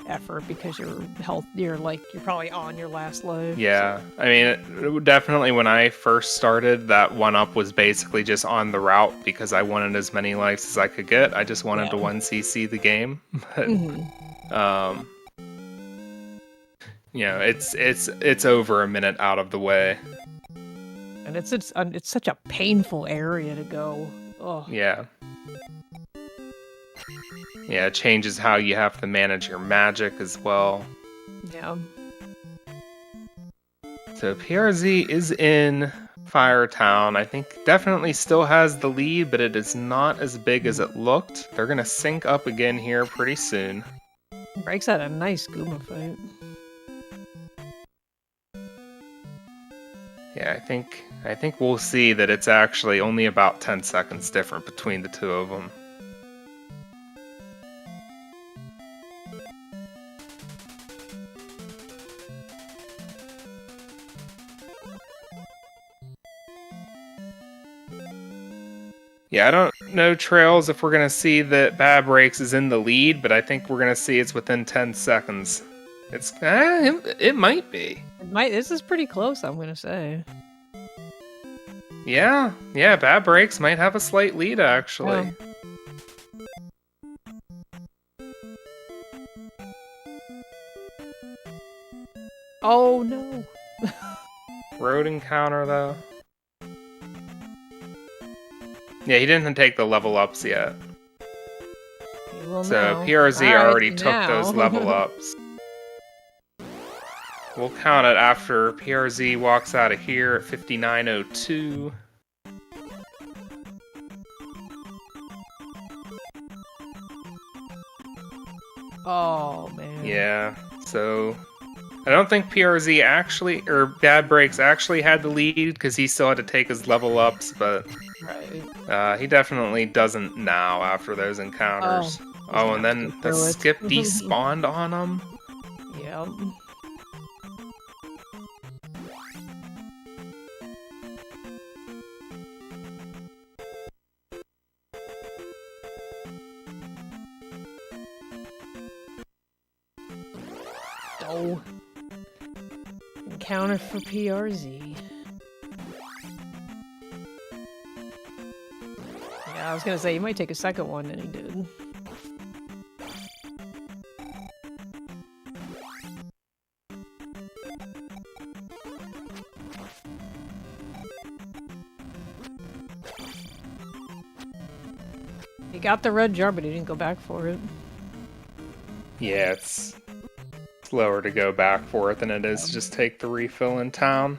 effort because you're probably on your last life. Yeah. So. I mean, definitely when I first started, that 1-up was basically just on the route because I wanted as many lives as I could get. I just wanted to 1cc the game. But, it's over a minute out of the way. And it's such a painful area to go. Oh. Yeah. Yeah, it changes how you have to manage your magic as well. Yeah. So PRZ is in Firetown. I think definitely still has the lead, but it is not as big as it looked. They're gonna sync up again here pretty soon. Breaks had a nice Gooma fight. Yeah, I think we'll see that it's actually only about 10 seconds different between the two of them. Yeah, I don't know, Trails, if we're going to see that Bad Breaks is in the lead, but I think we're going to see it's within 10 seconds. It might be. This is pretty close, I'm gonna say. Yeah, Bad Breaks might have a slight lead, actually. Oh, no. Road encounter, though. Yeah, he didn't take the level ups yet. So PRZ already took those level ups. We'll count it after PRZ walks out of here at 59:02. Oh, man. Yeah, so I don't think PRZ actually, or Bad Breaks actually had the lead because he still had to take his level ups, but he definitely doesn't now after those encounters. Oh, and then the skip despawned on him? Yep. Oh. Encounter for PRZ. Yeah, I was gonna say, you might take a second one, and he did. He got the red jar, but he didn't go back for it. Yeah, it's slower to go back for it than it is to just take the refill in town.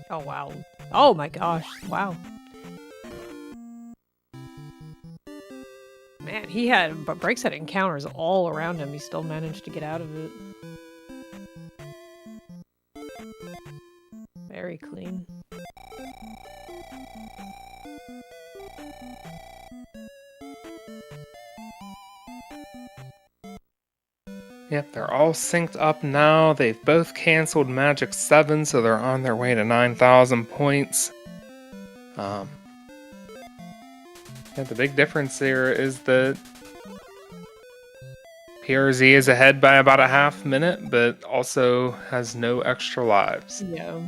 Oh, wow. Oh my gosh, wow. Man, but Breaks had encounters all around him. He still managed to get out of it. Very clean. Yep, they're all synced up now. They've both canceled Magic 7, so they're on their way to 9,000 points. Yeah, the big difference there is that PRZ is ahead by about a half minute, but also has no extra lives. Yeah.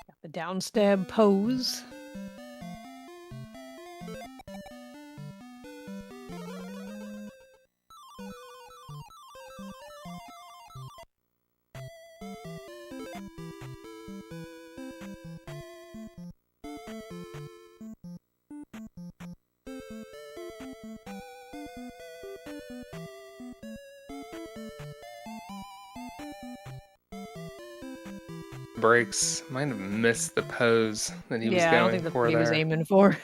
Got the downstab pose. Breaks might have missed the pose that he was going for there. Yeah, I don't think that's what he was aiming for.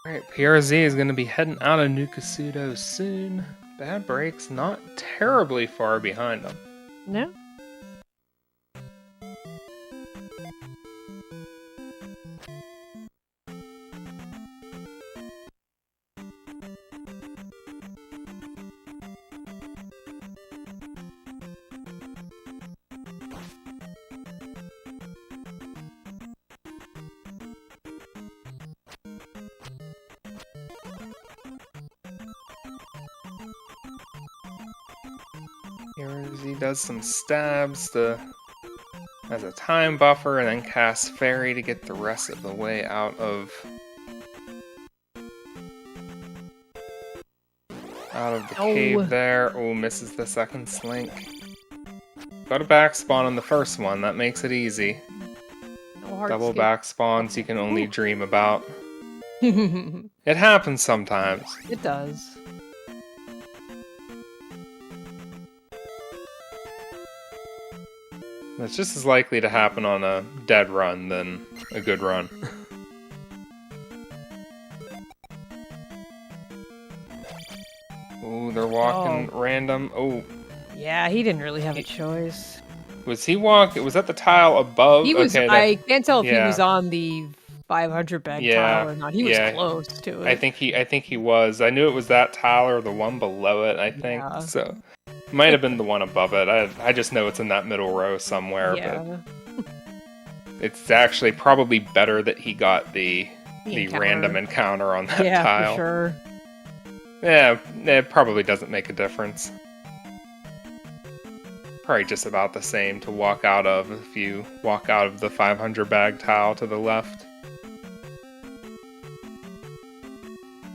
Alright, PRZ is going to be heading out of Nukasudo soon. Bad Breaks not terribly far behind him. No? He does some stabs as a time buffer, and then casts Fairy to get the rest of the way out of the cave there. Oh, misses the second slink. Got a back spawn on the first one, that makes it easy. No Double back spawns you can only dream about. It It happens sometimes. does. It's just as likely to happen on a dead run than a good run. Ooh, they're walking random. Oh. Yeah, he didn't really have a choice. Was he was that the tile above? He was. Okay, I can't tell if he was on the 500 bag tile or not. He was close to it. I think he was. I knew it was that tile or the one below it, I think. Yeah. So might have been the one above it. I just know it's in that middle row somewhere, but it's actually probably better that he got the random encounter on that tile. Yeah, for sure. Yeah, it probably doesn't make a difference. Probably just about the same to walk out of if you walk out of the 500 bag tile to the left.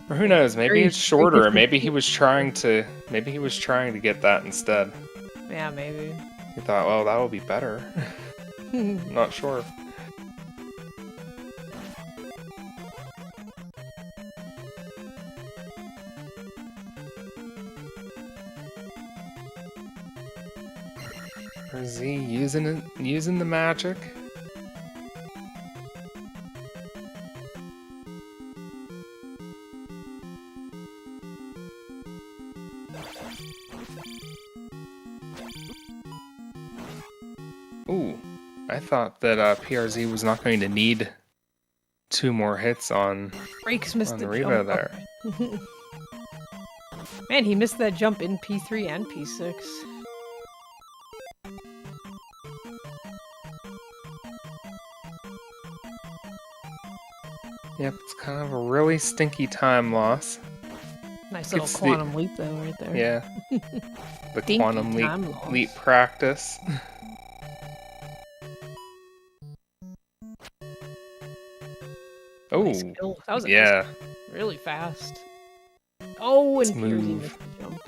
Or who knows, maybe it's shorter, or maybe he was trying to get that instead. Yeah, maybe. He thought, well, that would be better. Not sure. Or is he using the magic? Ooh, I thought that PRZ was not going to need 2 more hits on the Reba there. Man, he missed that jump in P3 and P6. Yep, it's kind of a really stinky time loss. Nice little quantum leap though, right there. Yeah. The quantum leap practice. Oh, nice that was really fast. Oh, and PRZ missed the jump.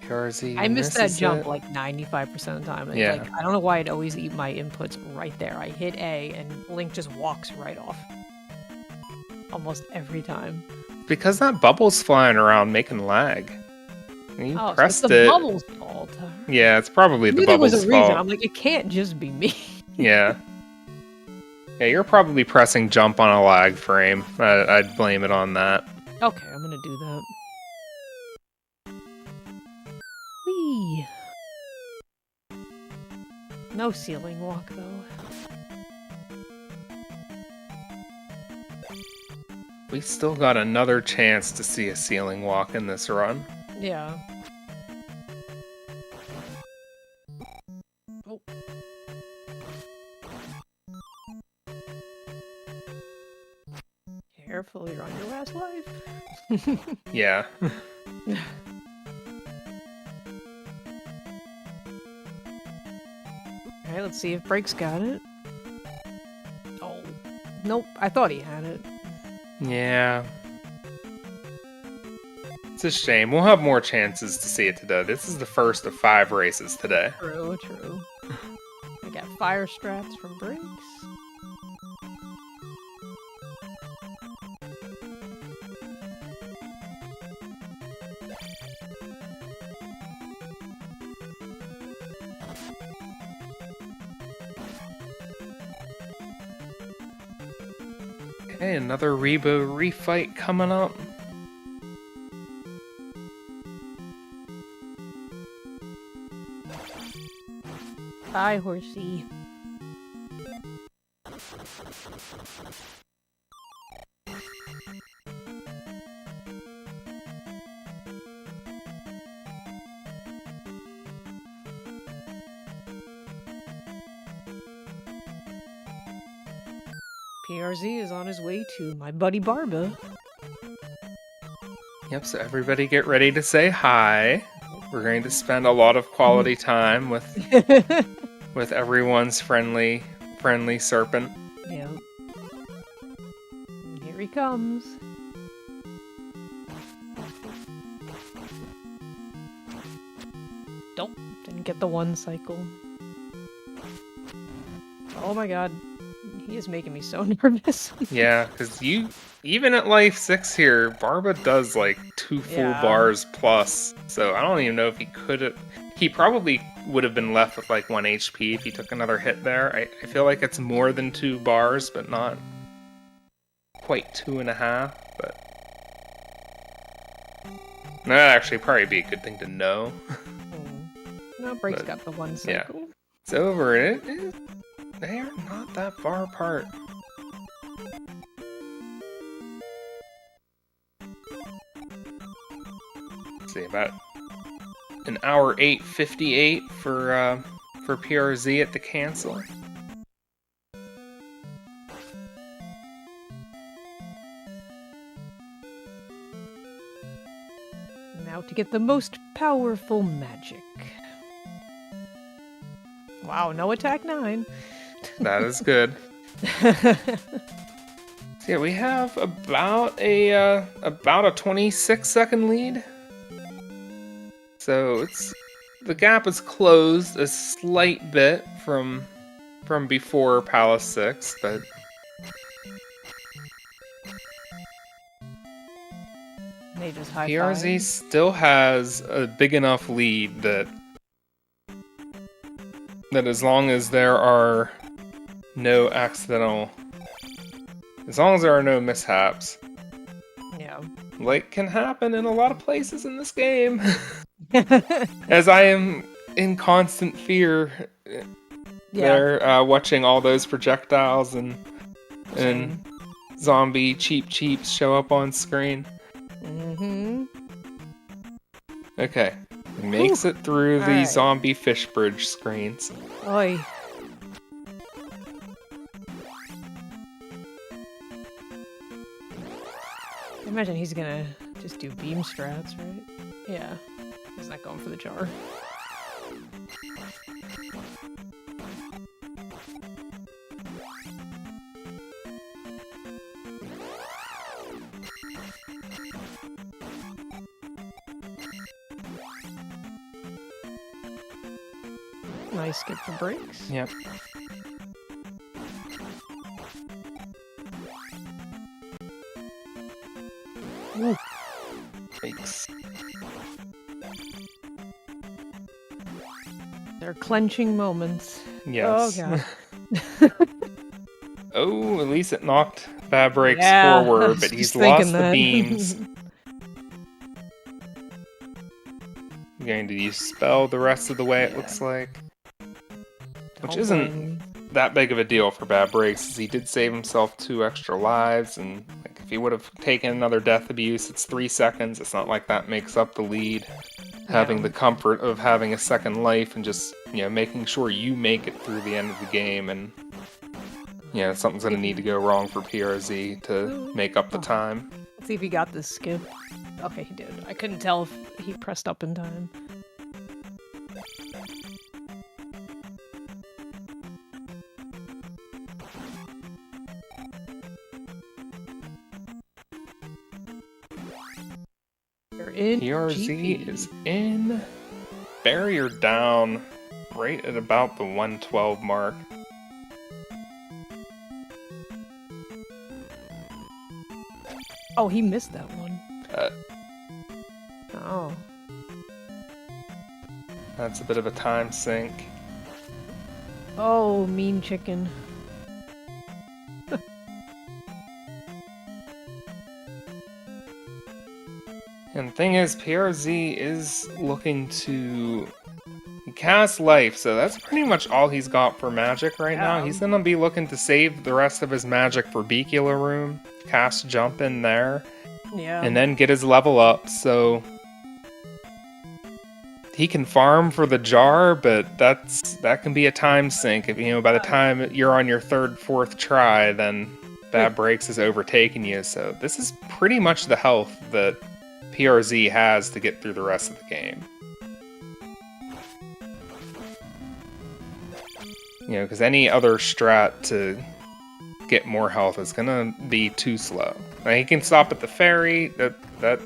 PRZ I missed that jump like 95% of the time. And like, I don't know why I'd always eat my inputs right there. I hit A and Link just walks right off. Almost every time. Because that bubble's flying around making lag. And you pressed so it's the bubble's fault. Yeah, it's probably the bubble's fault. Reason. I'm like, it can't just be me. Yeah. Yeah, you're probably pressing jump on a lag frame. I'd blame it on that. Okay, I'm gonna do that. Whee! No ceiling walk, though. We still got another chance to see a ceiling walk in this run. Yeah. Oh. Carefully run your last life. Yeah. Alright, let's see if Break's got it. Oh. Nope, I thought he had it. Yeah. It's a shame. We'll have more chances to see it today. This is the first of 5 races today. True, true. I got fire strats from Breaks. Okay, another Reba refight coming up. Bye, horsey. PRZ is on his way to my buddy Barba. Yep, so everybody get ready to say hi. We're going to spend a lot of quality time with with everyone's friendly serpent. Yeah. And here he comes. Didn't get the 1 cycle. Oh my god. He is making me so nervous. Yeah, because even at life 6 here, Barba does like 2 full bars plus. So I don't even know if he could have. He probably would have been left with like 1 HP if he took another hit there. I feel like it's more than 2 bars, but not quite 2.5. But that'd actually probably be a good thing to know. No, Break's got the 1 cycle. Yeah, it's over. They are not that far apart. Let's see, about an hour 8:58 for PRZ at the cancel. Now to get the most powerful magic. Wow, no attack 9. That is good. So yeah, we have about a 26-second lead. So the gap is closed a slight bit from before Palace 6, but They just high PRZ five. still has a big enough lead that as long as there are no as long as there are no mishaps, Yeah. like can happen in a lot of places in this game. As I am in constant fear there, watching all those projectiles and zombie cheeps show up on screen. Okay, he makes it through the zombie fish bridge screens. Oi. I imagine he's gonna just do beam strats, right? Yeah. He's not going for the jar. Nice skip for breaks. Yep. Ooh. Thanks. They're clenching moments. Yes. Oh god. Oh, at least it knocked Bad Breaks Yeah, forward, but he's lost the beams. I'm going to use Spell the rest of the way, it looks like. Which isn't that big of a deal for Bad Breaks, as he did save himself 2 extra lives, and like, if he would have taken another Death Abuse, it's 3 seconds. It's not like that makes up the lead. Having the comfort of having a second life and just, making sure you make it through the end of the game, and something's gonna need to go wrong for PRZ to make up the time. Let's see if he got this skip. Okay, he did. I couldn't tell if he pressed up in time. PRZ is in. Barrier down right at about the 112 mark. Oh, he missed that one. Oh. That's a bit of a time sink. Oh, mean chicken. And the thing is, PRZ is looking to cast life, so that's pretty much all he's got for magic right now. He's gonna be looking to save the rest of his magic for Beakula Room, cast jump in there, and then get his level up, so he can farm for the jar, but that can be a time sink. If by the time you're on your 3rd, 4th try, then Bad Breaks has overtaken you. So this is pretty much the health that PRZ has to get through the rest of the game. Because any other strat to get more health is gonna be too slow. Now, he can stop at the ferry. That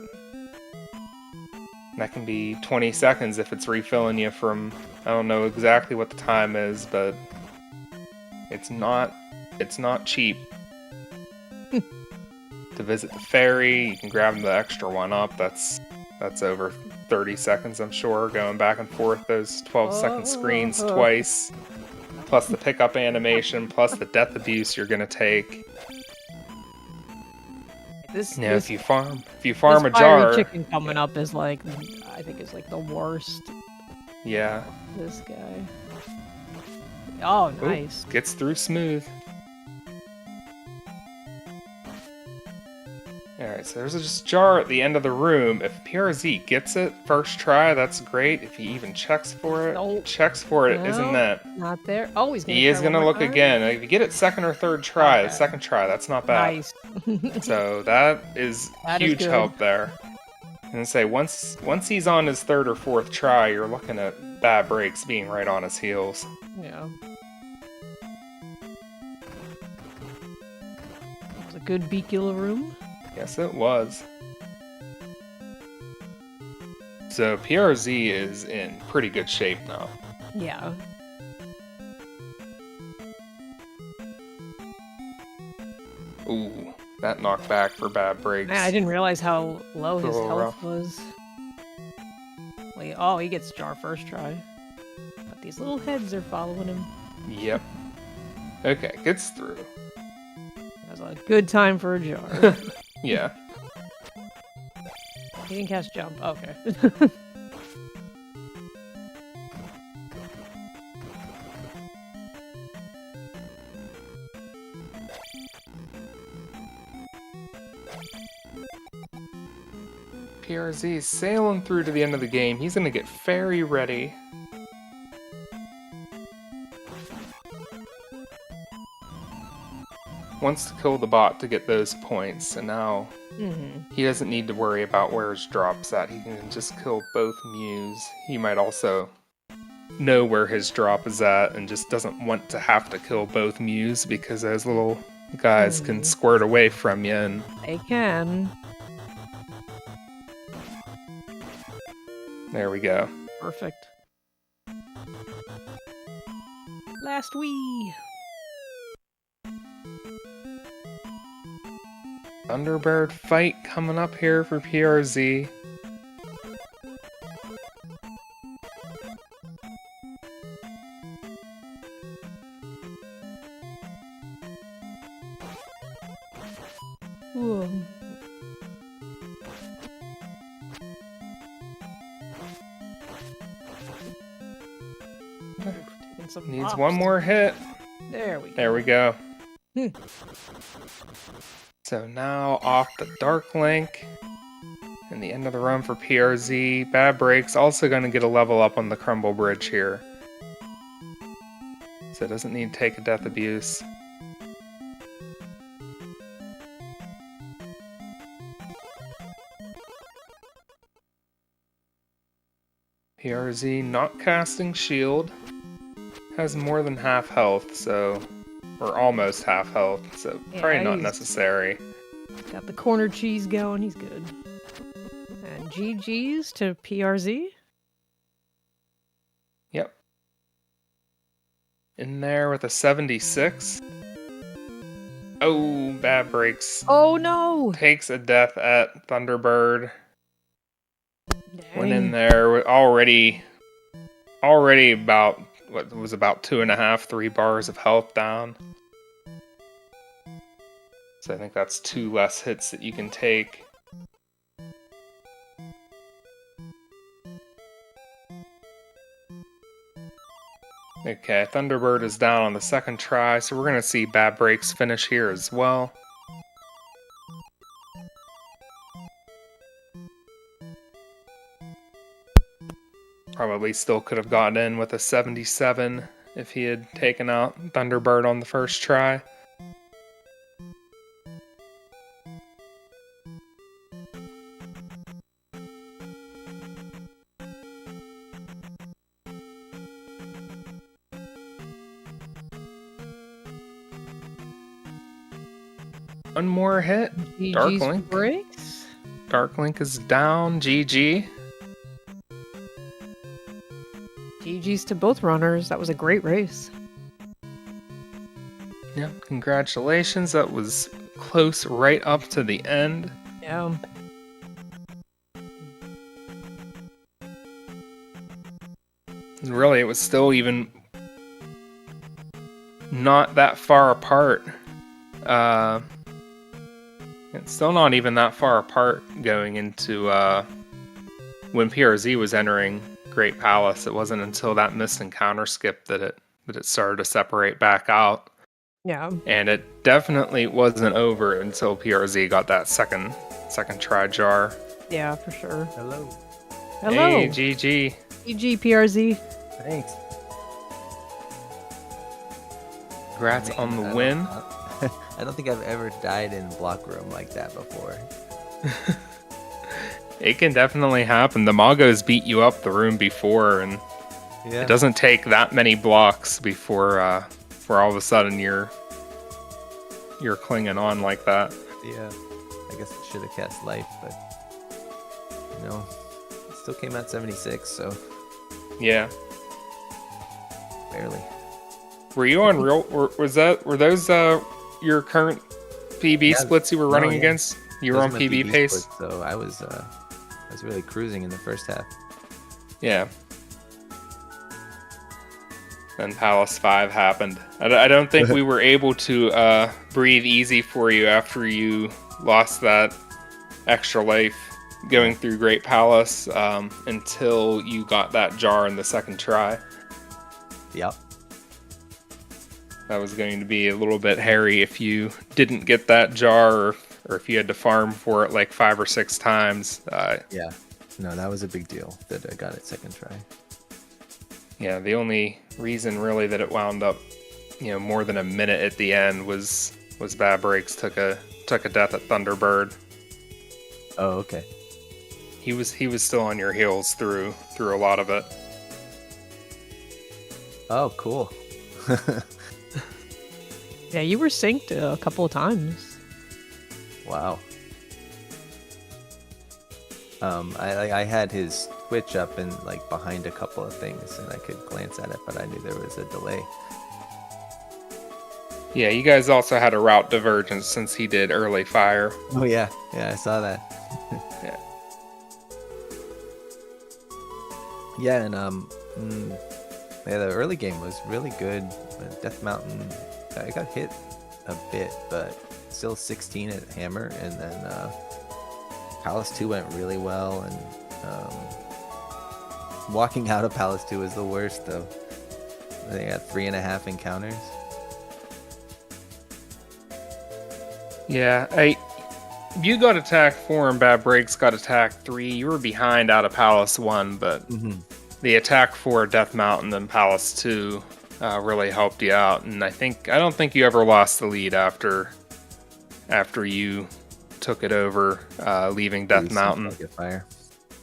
can be 20 seconds if it's refilling you from, I don't know exactly what the time is, but It's not cheap. To visit the ferry, you can grab the extra one up. That's over 30 seconds, I'm sure, going back and forth those 12-second screens twice. Plus the pickup animation, plus the death abuse you're gonna take. If you farm a jar, chicken coming up is like, I think is like the worst. Yeah. This guy. Oh, nice. Ooh, gets through smooth. Alright, so there's just a jar at the end of the room. If PRZ gets it first try, that's great. If he even checks for it, isn't that? Not there. Oh, he's gonna He is gonna look again. If you get it second or third try, Okay. second try, that's not bad. Nice. So that is huge help there. And say once he's on his third or fourth try, you're looking at Bad Breaks being right on his heels. Yeah. It's a good Beakula room. Yes, it was. So PRZ is in pretty good shape now. Yeah. Ooh, that knockback for Bad Breaks. Man, I didn't realize how low his health was. Wait, oh, he gets jar first try. But these little heads are following him. Yep. Okay, gets through. That was a good time for a jar. Yeah. He didn't cast jump. Okay. PRZ is sailing through to the end of the game. He's gonna get ferry ready. Wants to kill the bot to get those points, and now he doesn't need to worry about where his drop's at. He can just kill both Mews. He might also know where his drop is at and just doesn't want to have to kill both Mews because those little guys can squirt away from you. And they can. There we go. Perfect. Last wee. Thunderbird fight coming up here for PRZ. Whoa. Needs one more hit. There we go. There we go. So now off the Dark Link. And the end of the run for PRZ. Bad Breaks also going to get a level up on the Crumble Bridge here. So it doesn't need to take a death abuse. PRZ not casting shield. Has more than half health, so... Or almost half health, so probably not necessary. Got the corner cheese going, he's good. And GG's to PRZ. Yep. In there with a 76. Oh, Bad Breaks. Oh no! Takes a death at Thunderbird. Dang. Went in there with already about... What was about 2.5, 3 bars of health down. So I think that's 2 less hits that you can take. Okay, Thunderbird is down on the second try, so we're going to see Bad Breaks finish here as well. Probably still could have gotten in with a 77 if he had taken out Thunderbird on the first try. One more hit. Dark Link. Breaks. Dark Link is down. GG. GG's to both runners. That was a great race. Yeah, congratulations. That was close right up to the end. Yeah. Really, it was still even not that far apart. It's still not even that far apart going into when PRZ was entering Great Palace. It wasn't until that missed encounter skip that it started to separate back out. Yeah. And it definitely wasn't over until PRZ got that second try jar. Yeah, for sure. Hello. Hello. Hey, GG. GG PRZ. Thanks. Congrats on the win. I don't think I've ever died in block room like that before. It can definitely happen. The Magos beat you up the room before, and it doesn't take that many blocks before all of a sudden you're clinging on like that. Yeah. I guess I should have cast life, but it still came out 76, so Yeah. barely. Were you on real? Were those your current PB splits you were running against? You were on PB pace, splits, so I was really cruising in the first half. Yeah. Then Palace 5 happened. I don't think we were able to breathe easy for you after you lost that extra life going through Great Palace until you got that jar in the second try. Yep. That was going to be a little bit hairy if you didn't get that jar or if you had to farm for it like 5 or 6 times. Yeah. No, that was a big deal that I got it second try. Yeah, the only reason really that it wound up, more than a minute at the end was Bad Breaks took a death at Thunderbird. Oh, okay. He was still on your heels through a lot of it. Oh, cool. Yeah, you were synced a couple of times. Wow. I had his Twitch up and like behind a couple of things, and I could glance at it, but I knew there was a delay. Yeah, you guys also had a route divergence since he did early fire. Oh yeah, I saw that. Yeah. Yeah, and the early game was really good. Death Mountain, I got hit a bit, but still 16 at Hammer, and then Palace 2 went really well, and walking out of Palace 2 was the worst though. They had 3.5 encounters. Yeah, you got attack 4 and Bad Breaks got attack 3. You were behind out of Palace 1, but the attack 4 Death Mountain and Palace 2 really helped you out, and I don't think you ever lost the lead after you took it over, leaving Death Mountain. Fire.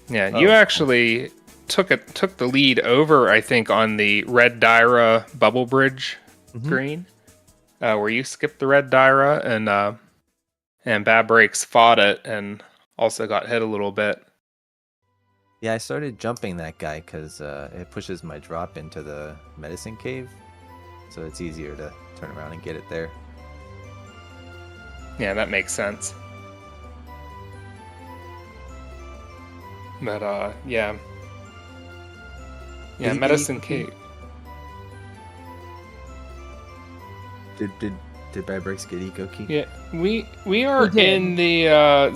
Yeah, you actually took the lead over, I think, on the Red Dyra Bubble Bridge green, where you skipped the Red Dyra, and Bad Breaks fought it and also got hit a little bit. Yeah, I started jumping that guy because it pushes my drop into the medicine cave, so it's easier to turn around and get it there. Yeah, that makes sense. But yeah, medicine cave. Did Bad Breaks get Eco Key? Yeah, we are in the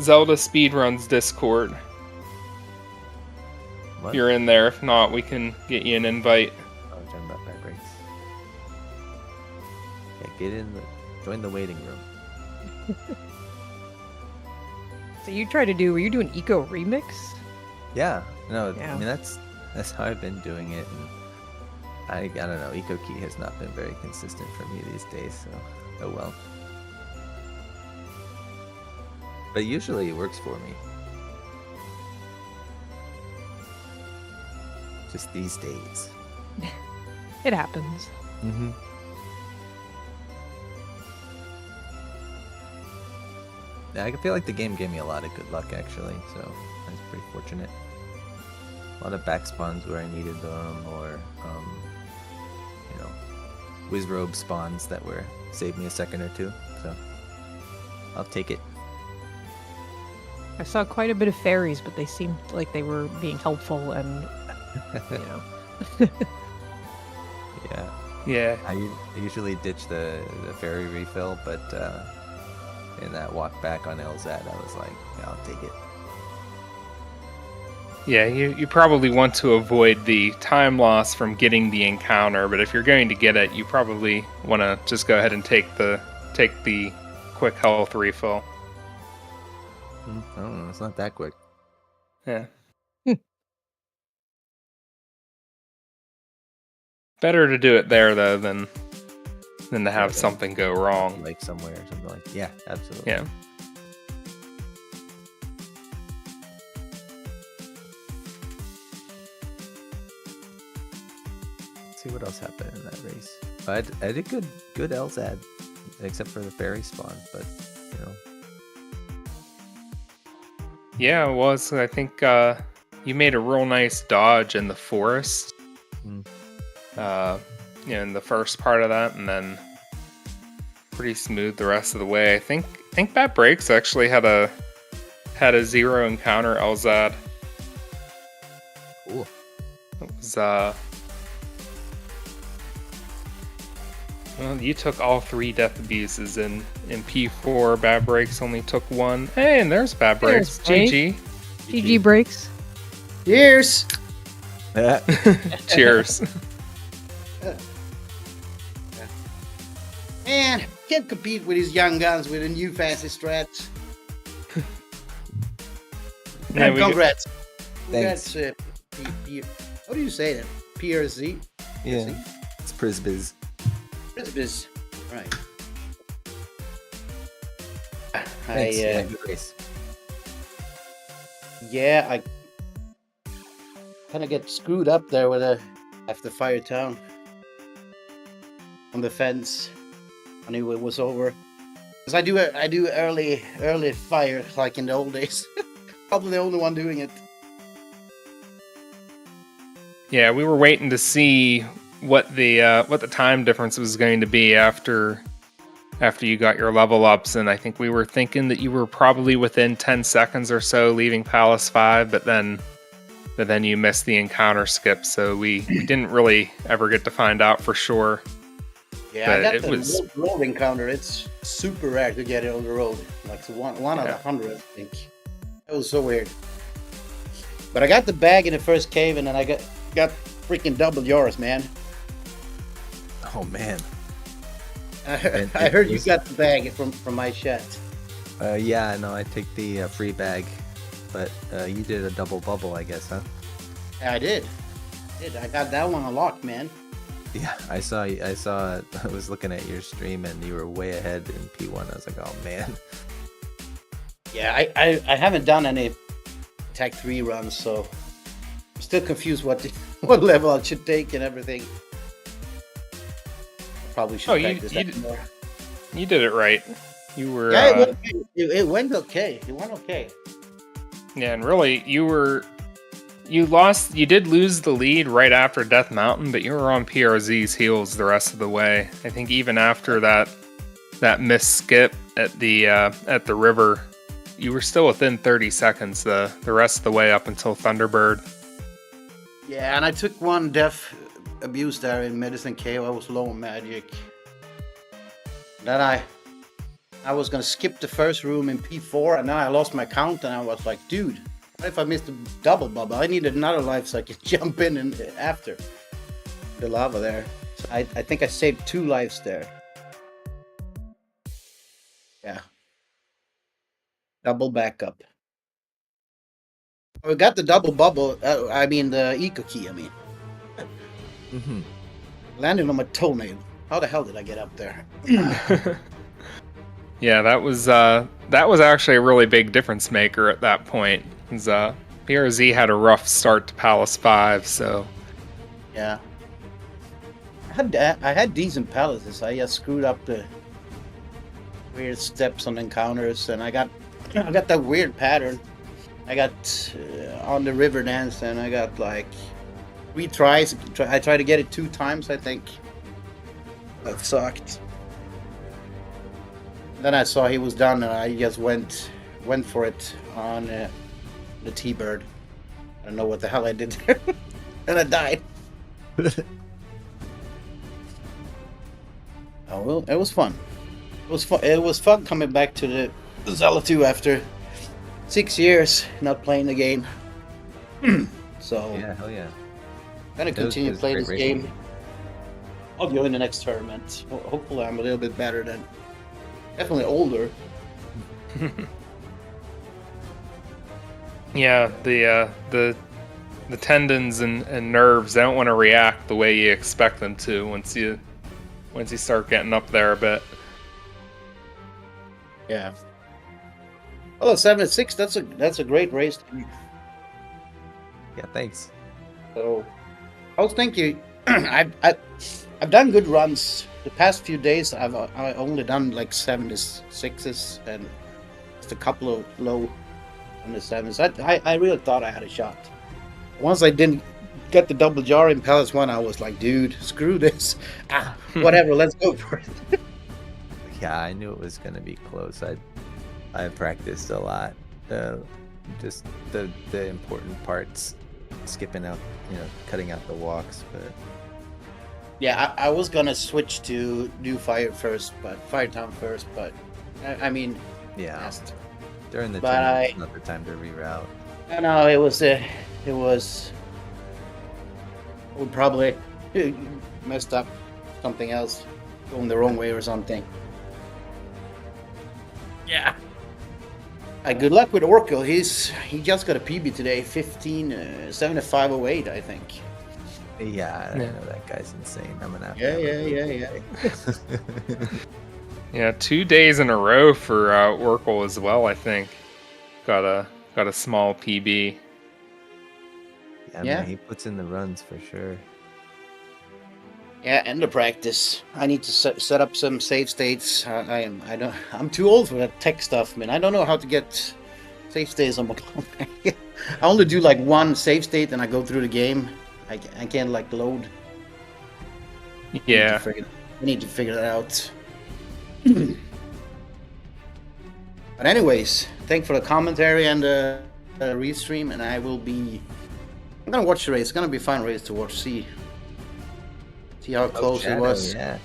Zelda Speedruns Discord. What? You're in there. If not, we can get you an invite. Oh, talking about Bad Breaks. Yeah, join the waiting room. So were you doing Eco Remix? Yeah, no, Yeah. I mean that's how I've been doing it, and I don't know, Eco Key has not been very consistent for me these days, so oh well. But usually it works for me. Just these days. It happens. Yeah, I feel like the game gave me a lot of good luck actually, so I was pretty fortunate. A lot of back spawns where I needed them, or Wizrobe spawns that were saved me a second or two. So I'll take it. I saw quite a bit of fairies, but they seemed like they were being helpful and, you know. Yeah. Yeah. I usually ditch the fairy refill, but in that walk back on LZ, I was like, yeah, I'll take it. Yeah, you probably want to avoid the time loss from getting the encounter, but if you're going to get it, you probably want to just go ahead and take the quick health refill. I don't know, it's not that quick. Yeah. Better to do it there though than to have something go wrong. Like somewhere or something like that. Yeah, absolutely. Yeah. Let's see what else happened in that race. I did good LZAD, except for the fairy spawn, but you know. Yeah, it was. I think you made a real nice dodge in the forest. In the first part of that, and then pretty smooth the rest of the way. I think Bad Breaks actually had a zero encounter LZAD. Cool. It was well, you took all 3 death abuses in P4. Bad Breaks only took 1. Hey, and there's Bad Breaks. GG. GG Breaks. Cheers. Cheers. Man, can't compete with these young guns with the new fancy strats. Yeah, Congrats. Thanks. Congrats. How do you say that? PRZ? Yeah. It's Prisbiz. Prisbiz. Right. Thanks. Good race. Yeah, I kind of get screwed up there with after Fire Town on the fence. I knew it was over because I do early fire like in the old days. Probably the only one doing it. Yeah, we were waiting to see what the time difference was going to be after you got your level ups, and I think we were thinking that you were probably within 10 seconds or so leaving Palace 5, but then you missed the encounter skip, so we didn't really ever get to find out for sure. Yeah, I got the road encounter. It's super rare to get it on the road. Like one out of 100, I think. That was so weird. But I got the bag in the first cave, and then I got freaking double yours, man. Oh man. I heard you got the bag from my chat. Yeah, no, I take the free bag, but you did a double bubble, I guess, huh? Yeah, I did. I got that one unlocked, man. Yeah, I saw. I was looking at your stream, and you were way ahead in P1. I was like, oh man. Yeah, I haven't done any Tech 3 runs, so I'm still confused what level I should take and everything. I probably should practice that more. You did it right. You were. Yeah, it went okay. It went okay. Yeah, and really, you did lose the lead right after Death Mountain, but you were on PRZ's heels the rest of the way. I think even after that missed skip at the river, you were still within 30 seconds the rest of the way up until Thunderbird. Yeah, and I took one death abuse there in Medicine Cave. I was low on magic. Then I was gonna skip the first room in P4, and then I lost my count, and I was like, dude, what if I missed a double bubble? I needed another life so I could jump in and after the lava there. So I think I saved 2 lives there. Yeah. Double backup. We got the double bubble. The eco key. Mm-hmm. Landed on my toenail. How the hell did I get up there? Yeah, that was actually a really big difference maker at that point. PRZ had a rough start to Palace 5, so yeah. I had decent palaces. I just screwed up the weird steps on encounters, and I got that weird pattern. I got on the river dance, and I got like 3 tries. I tried to get it 2 times, I think. That sucked. Then I saw he was done, and I just went for it on the T-Bird. I don't know what the hell I did there, and I died. Oh well, it was fun. It was fun. It was fun coming back to the Zelda 2 after 6 years not playing the game. So Yeah, hell yeah. gonna continue to play this game. I'll go in the next tournament. Hopefully, I'm a little bit better than. Definitely older. Yeah, the tendons and nerves, they don't want to react the way you expect them to once you start getting up there a bit. Yeah. Oh, 7-6. That's a great race. Yeah, thanks. So, I was thinking, I've done good runs. The past few days, I only done like 7-6s and just a couple of low on the 7s. I really thought I had a shot. Once I didn't get the double jar in Palace 1, I was like, dude, screw this. Whatever, let's go for it. Yeah, I knew it was gonna be close. I practiced a lot. Just the important parts, skipping out, cutting out the walks, but. Yeah, I was gonna switch to do Fire Town first, but I mean, yeah, last. During the but tournament, it's not the time to reroute. No, it would probably messed up something else, going the wrong way or something. Yeah. Good luck with Orko. He just got a PB today, 7508, I think. Yeah, I know that guy's insane. I'm gonna have Yeah. Yeah, 2 days in a row for Oracle as well, I think. Got a small PB. Yeah, man, he puts in the runs for sure. Yeah, and the practice. I need to set up some save states. I'm too old for that tech stuff, man. I don't know how to get save states on my phone. I only do like one save state and I go through the game. I can't like load. Yeah. I need to figure that out. But anyways, thanks for the commentary and the restream, and I'm gonna watch the race. It's gonna be a fun race to watch. See how close it was. Yeah.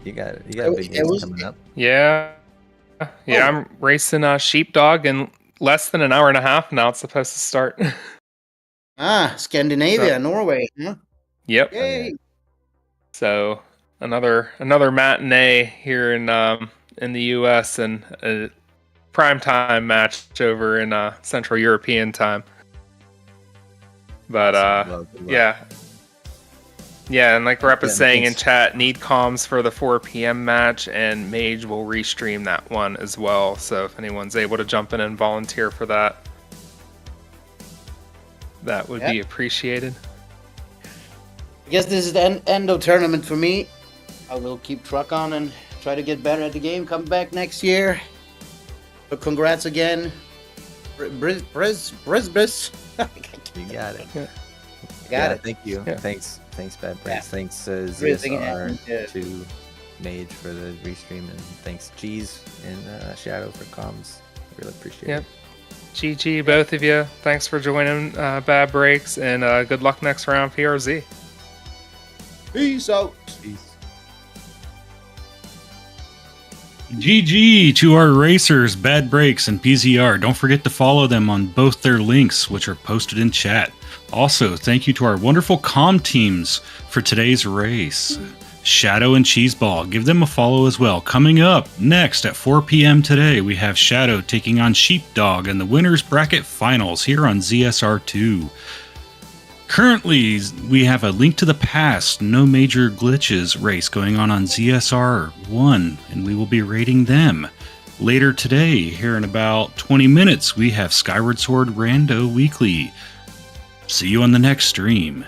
You got a big race coming up. Yeah. Yeah, I'm racing Sheepdog in less than an hour and a half now. It's supposed to start. Scandinavia, Norway. Huh? Yep. Yay! So another matinee here in the U.S. and a primetime match over in Central European time. But yeah, and like Rep is saying in chat, need comms for the 4 p.m. match, and Mage will restream that one as well. So if anyone's able to jump in and volunteer for that, that would be appreciated. I guess this is the end of tournament for me. I will keep truck on and try to get better at the game. Come back next year. But congrats again, Briz. You got it. Got it. Thank you. Yeah. Thanks, Bad Brains. Thanks, ZSR to Mage for the restream, and thanks, Cheese and Shadow for comms. Really appreciate it. GG, both of you. Thanks for joining Bad Breaks, and good luck next round, PRZ. Peace out. Peace. GG to our racers, Bad Breaks and PZR. Don't forget to follow them on both their links, which are posted in chat. Also, thank you to our wonderful comm teams for today's race. Shadow and Cheeseball, give them a follow as well. Coming up next at 4 p.m. today, we have Shadow taking on Sheepdog in the Winners Bracket Finals here on ZSR2. Currently, we have a Link to the Past, No Major Glitches race going on ZSR1, and we will be rating them. Later today, here in about 20 minutes, we have Skyward Sword Rando Weekly. See you on the next stream.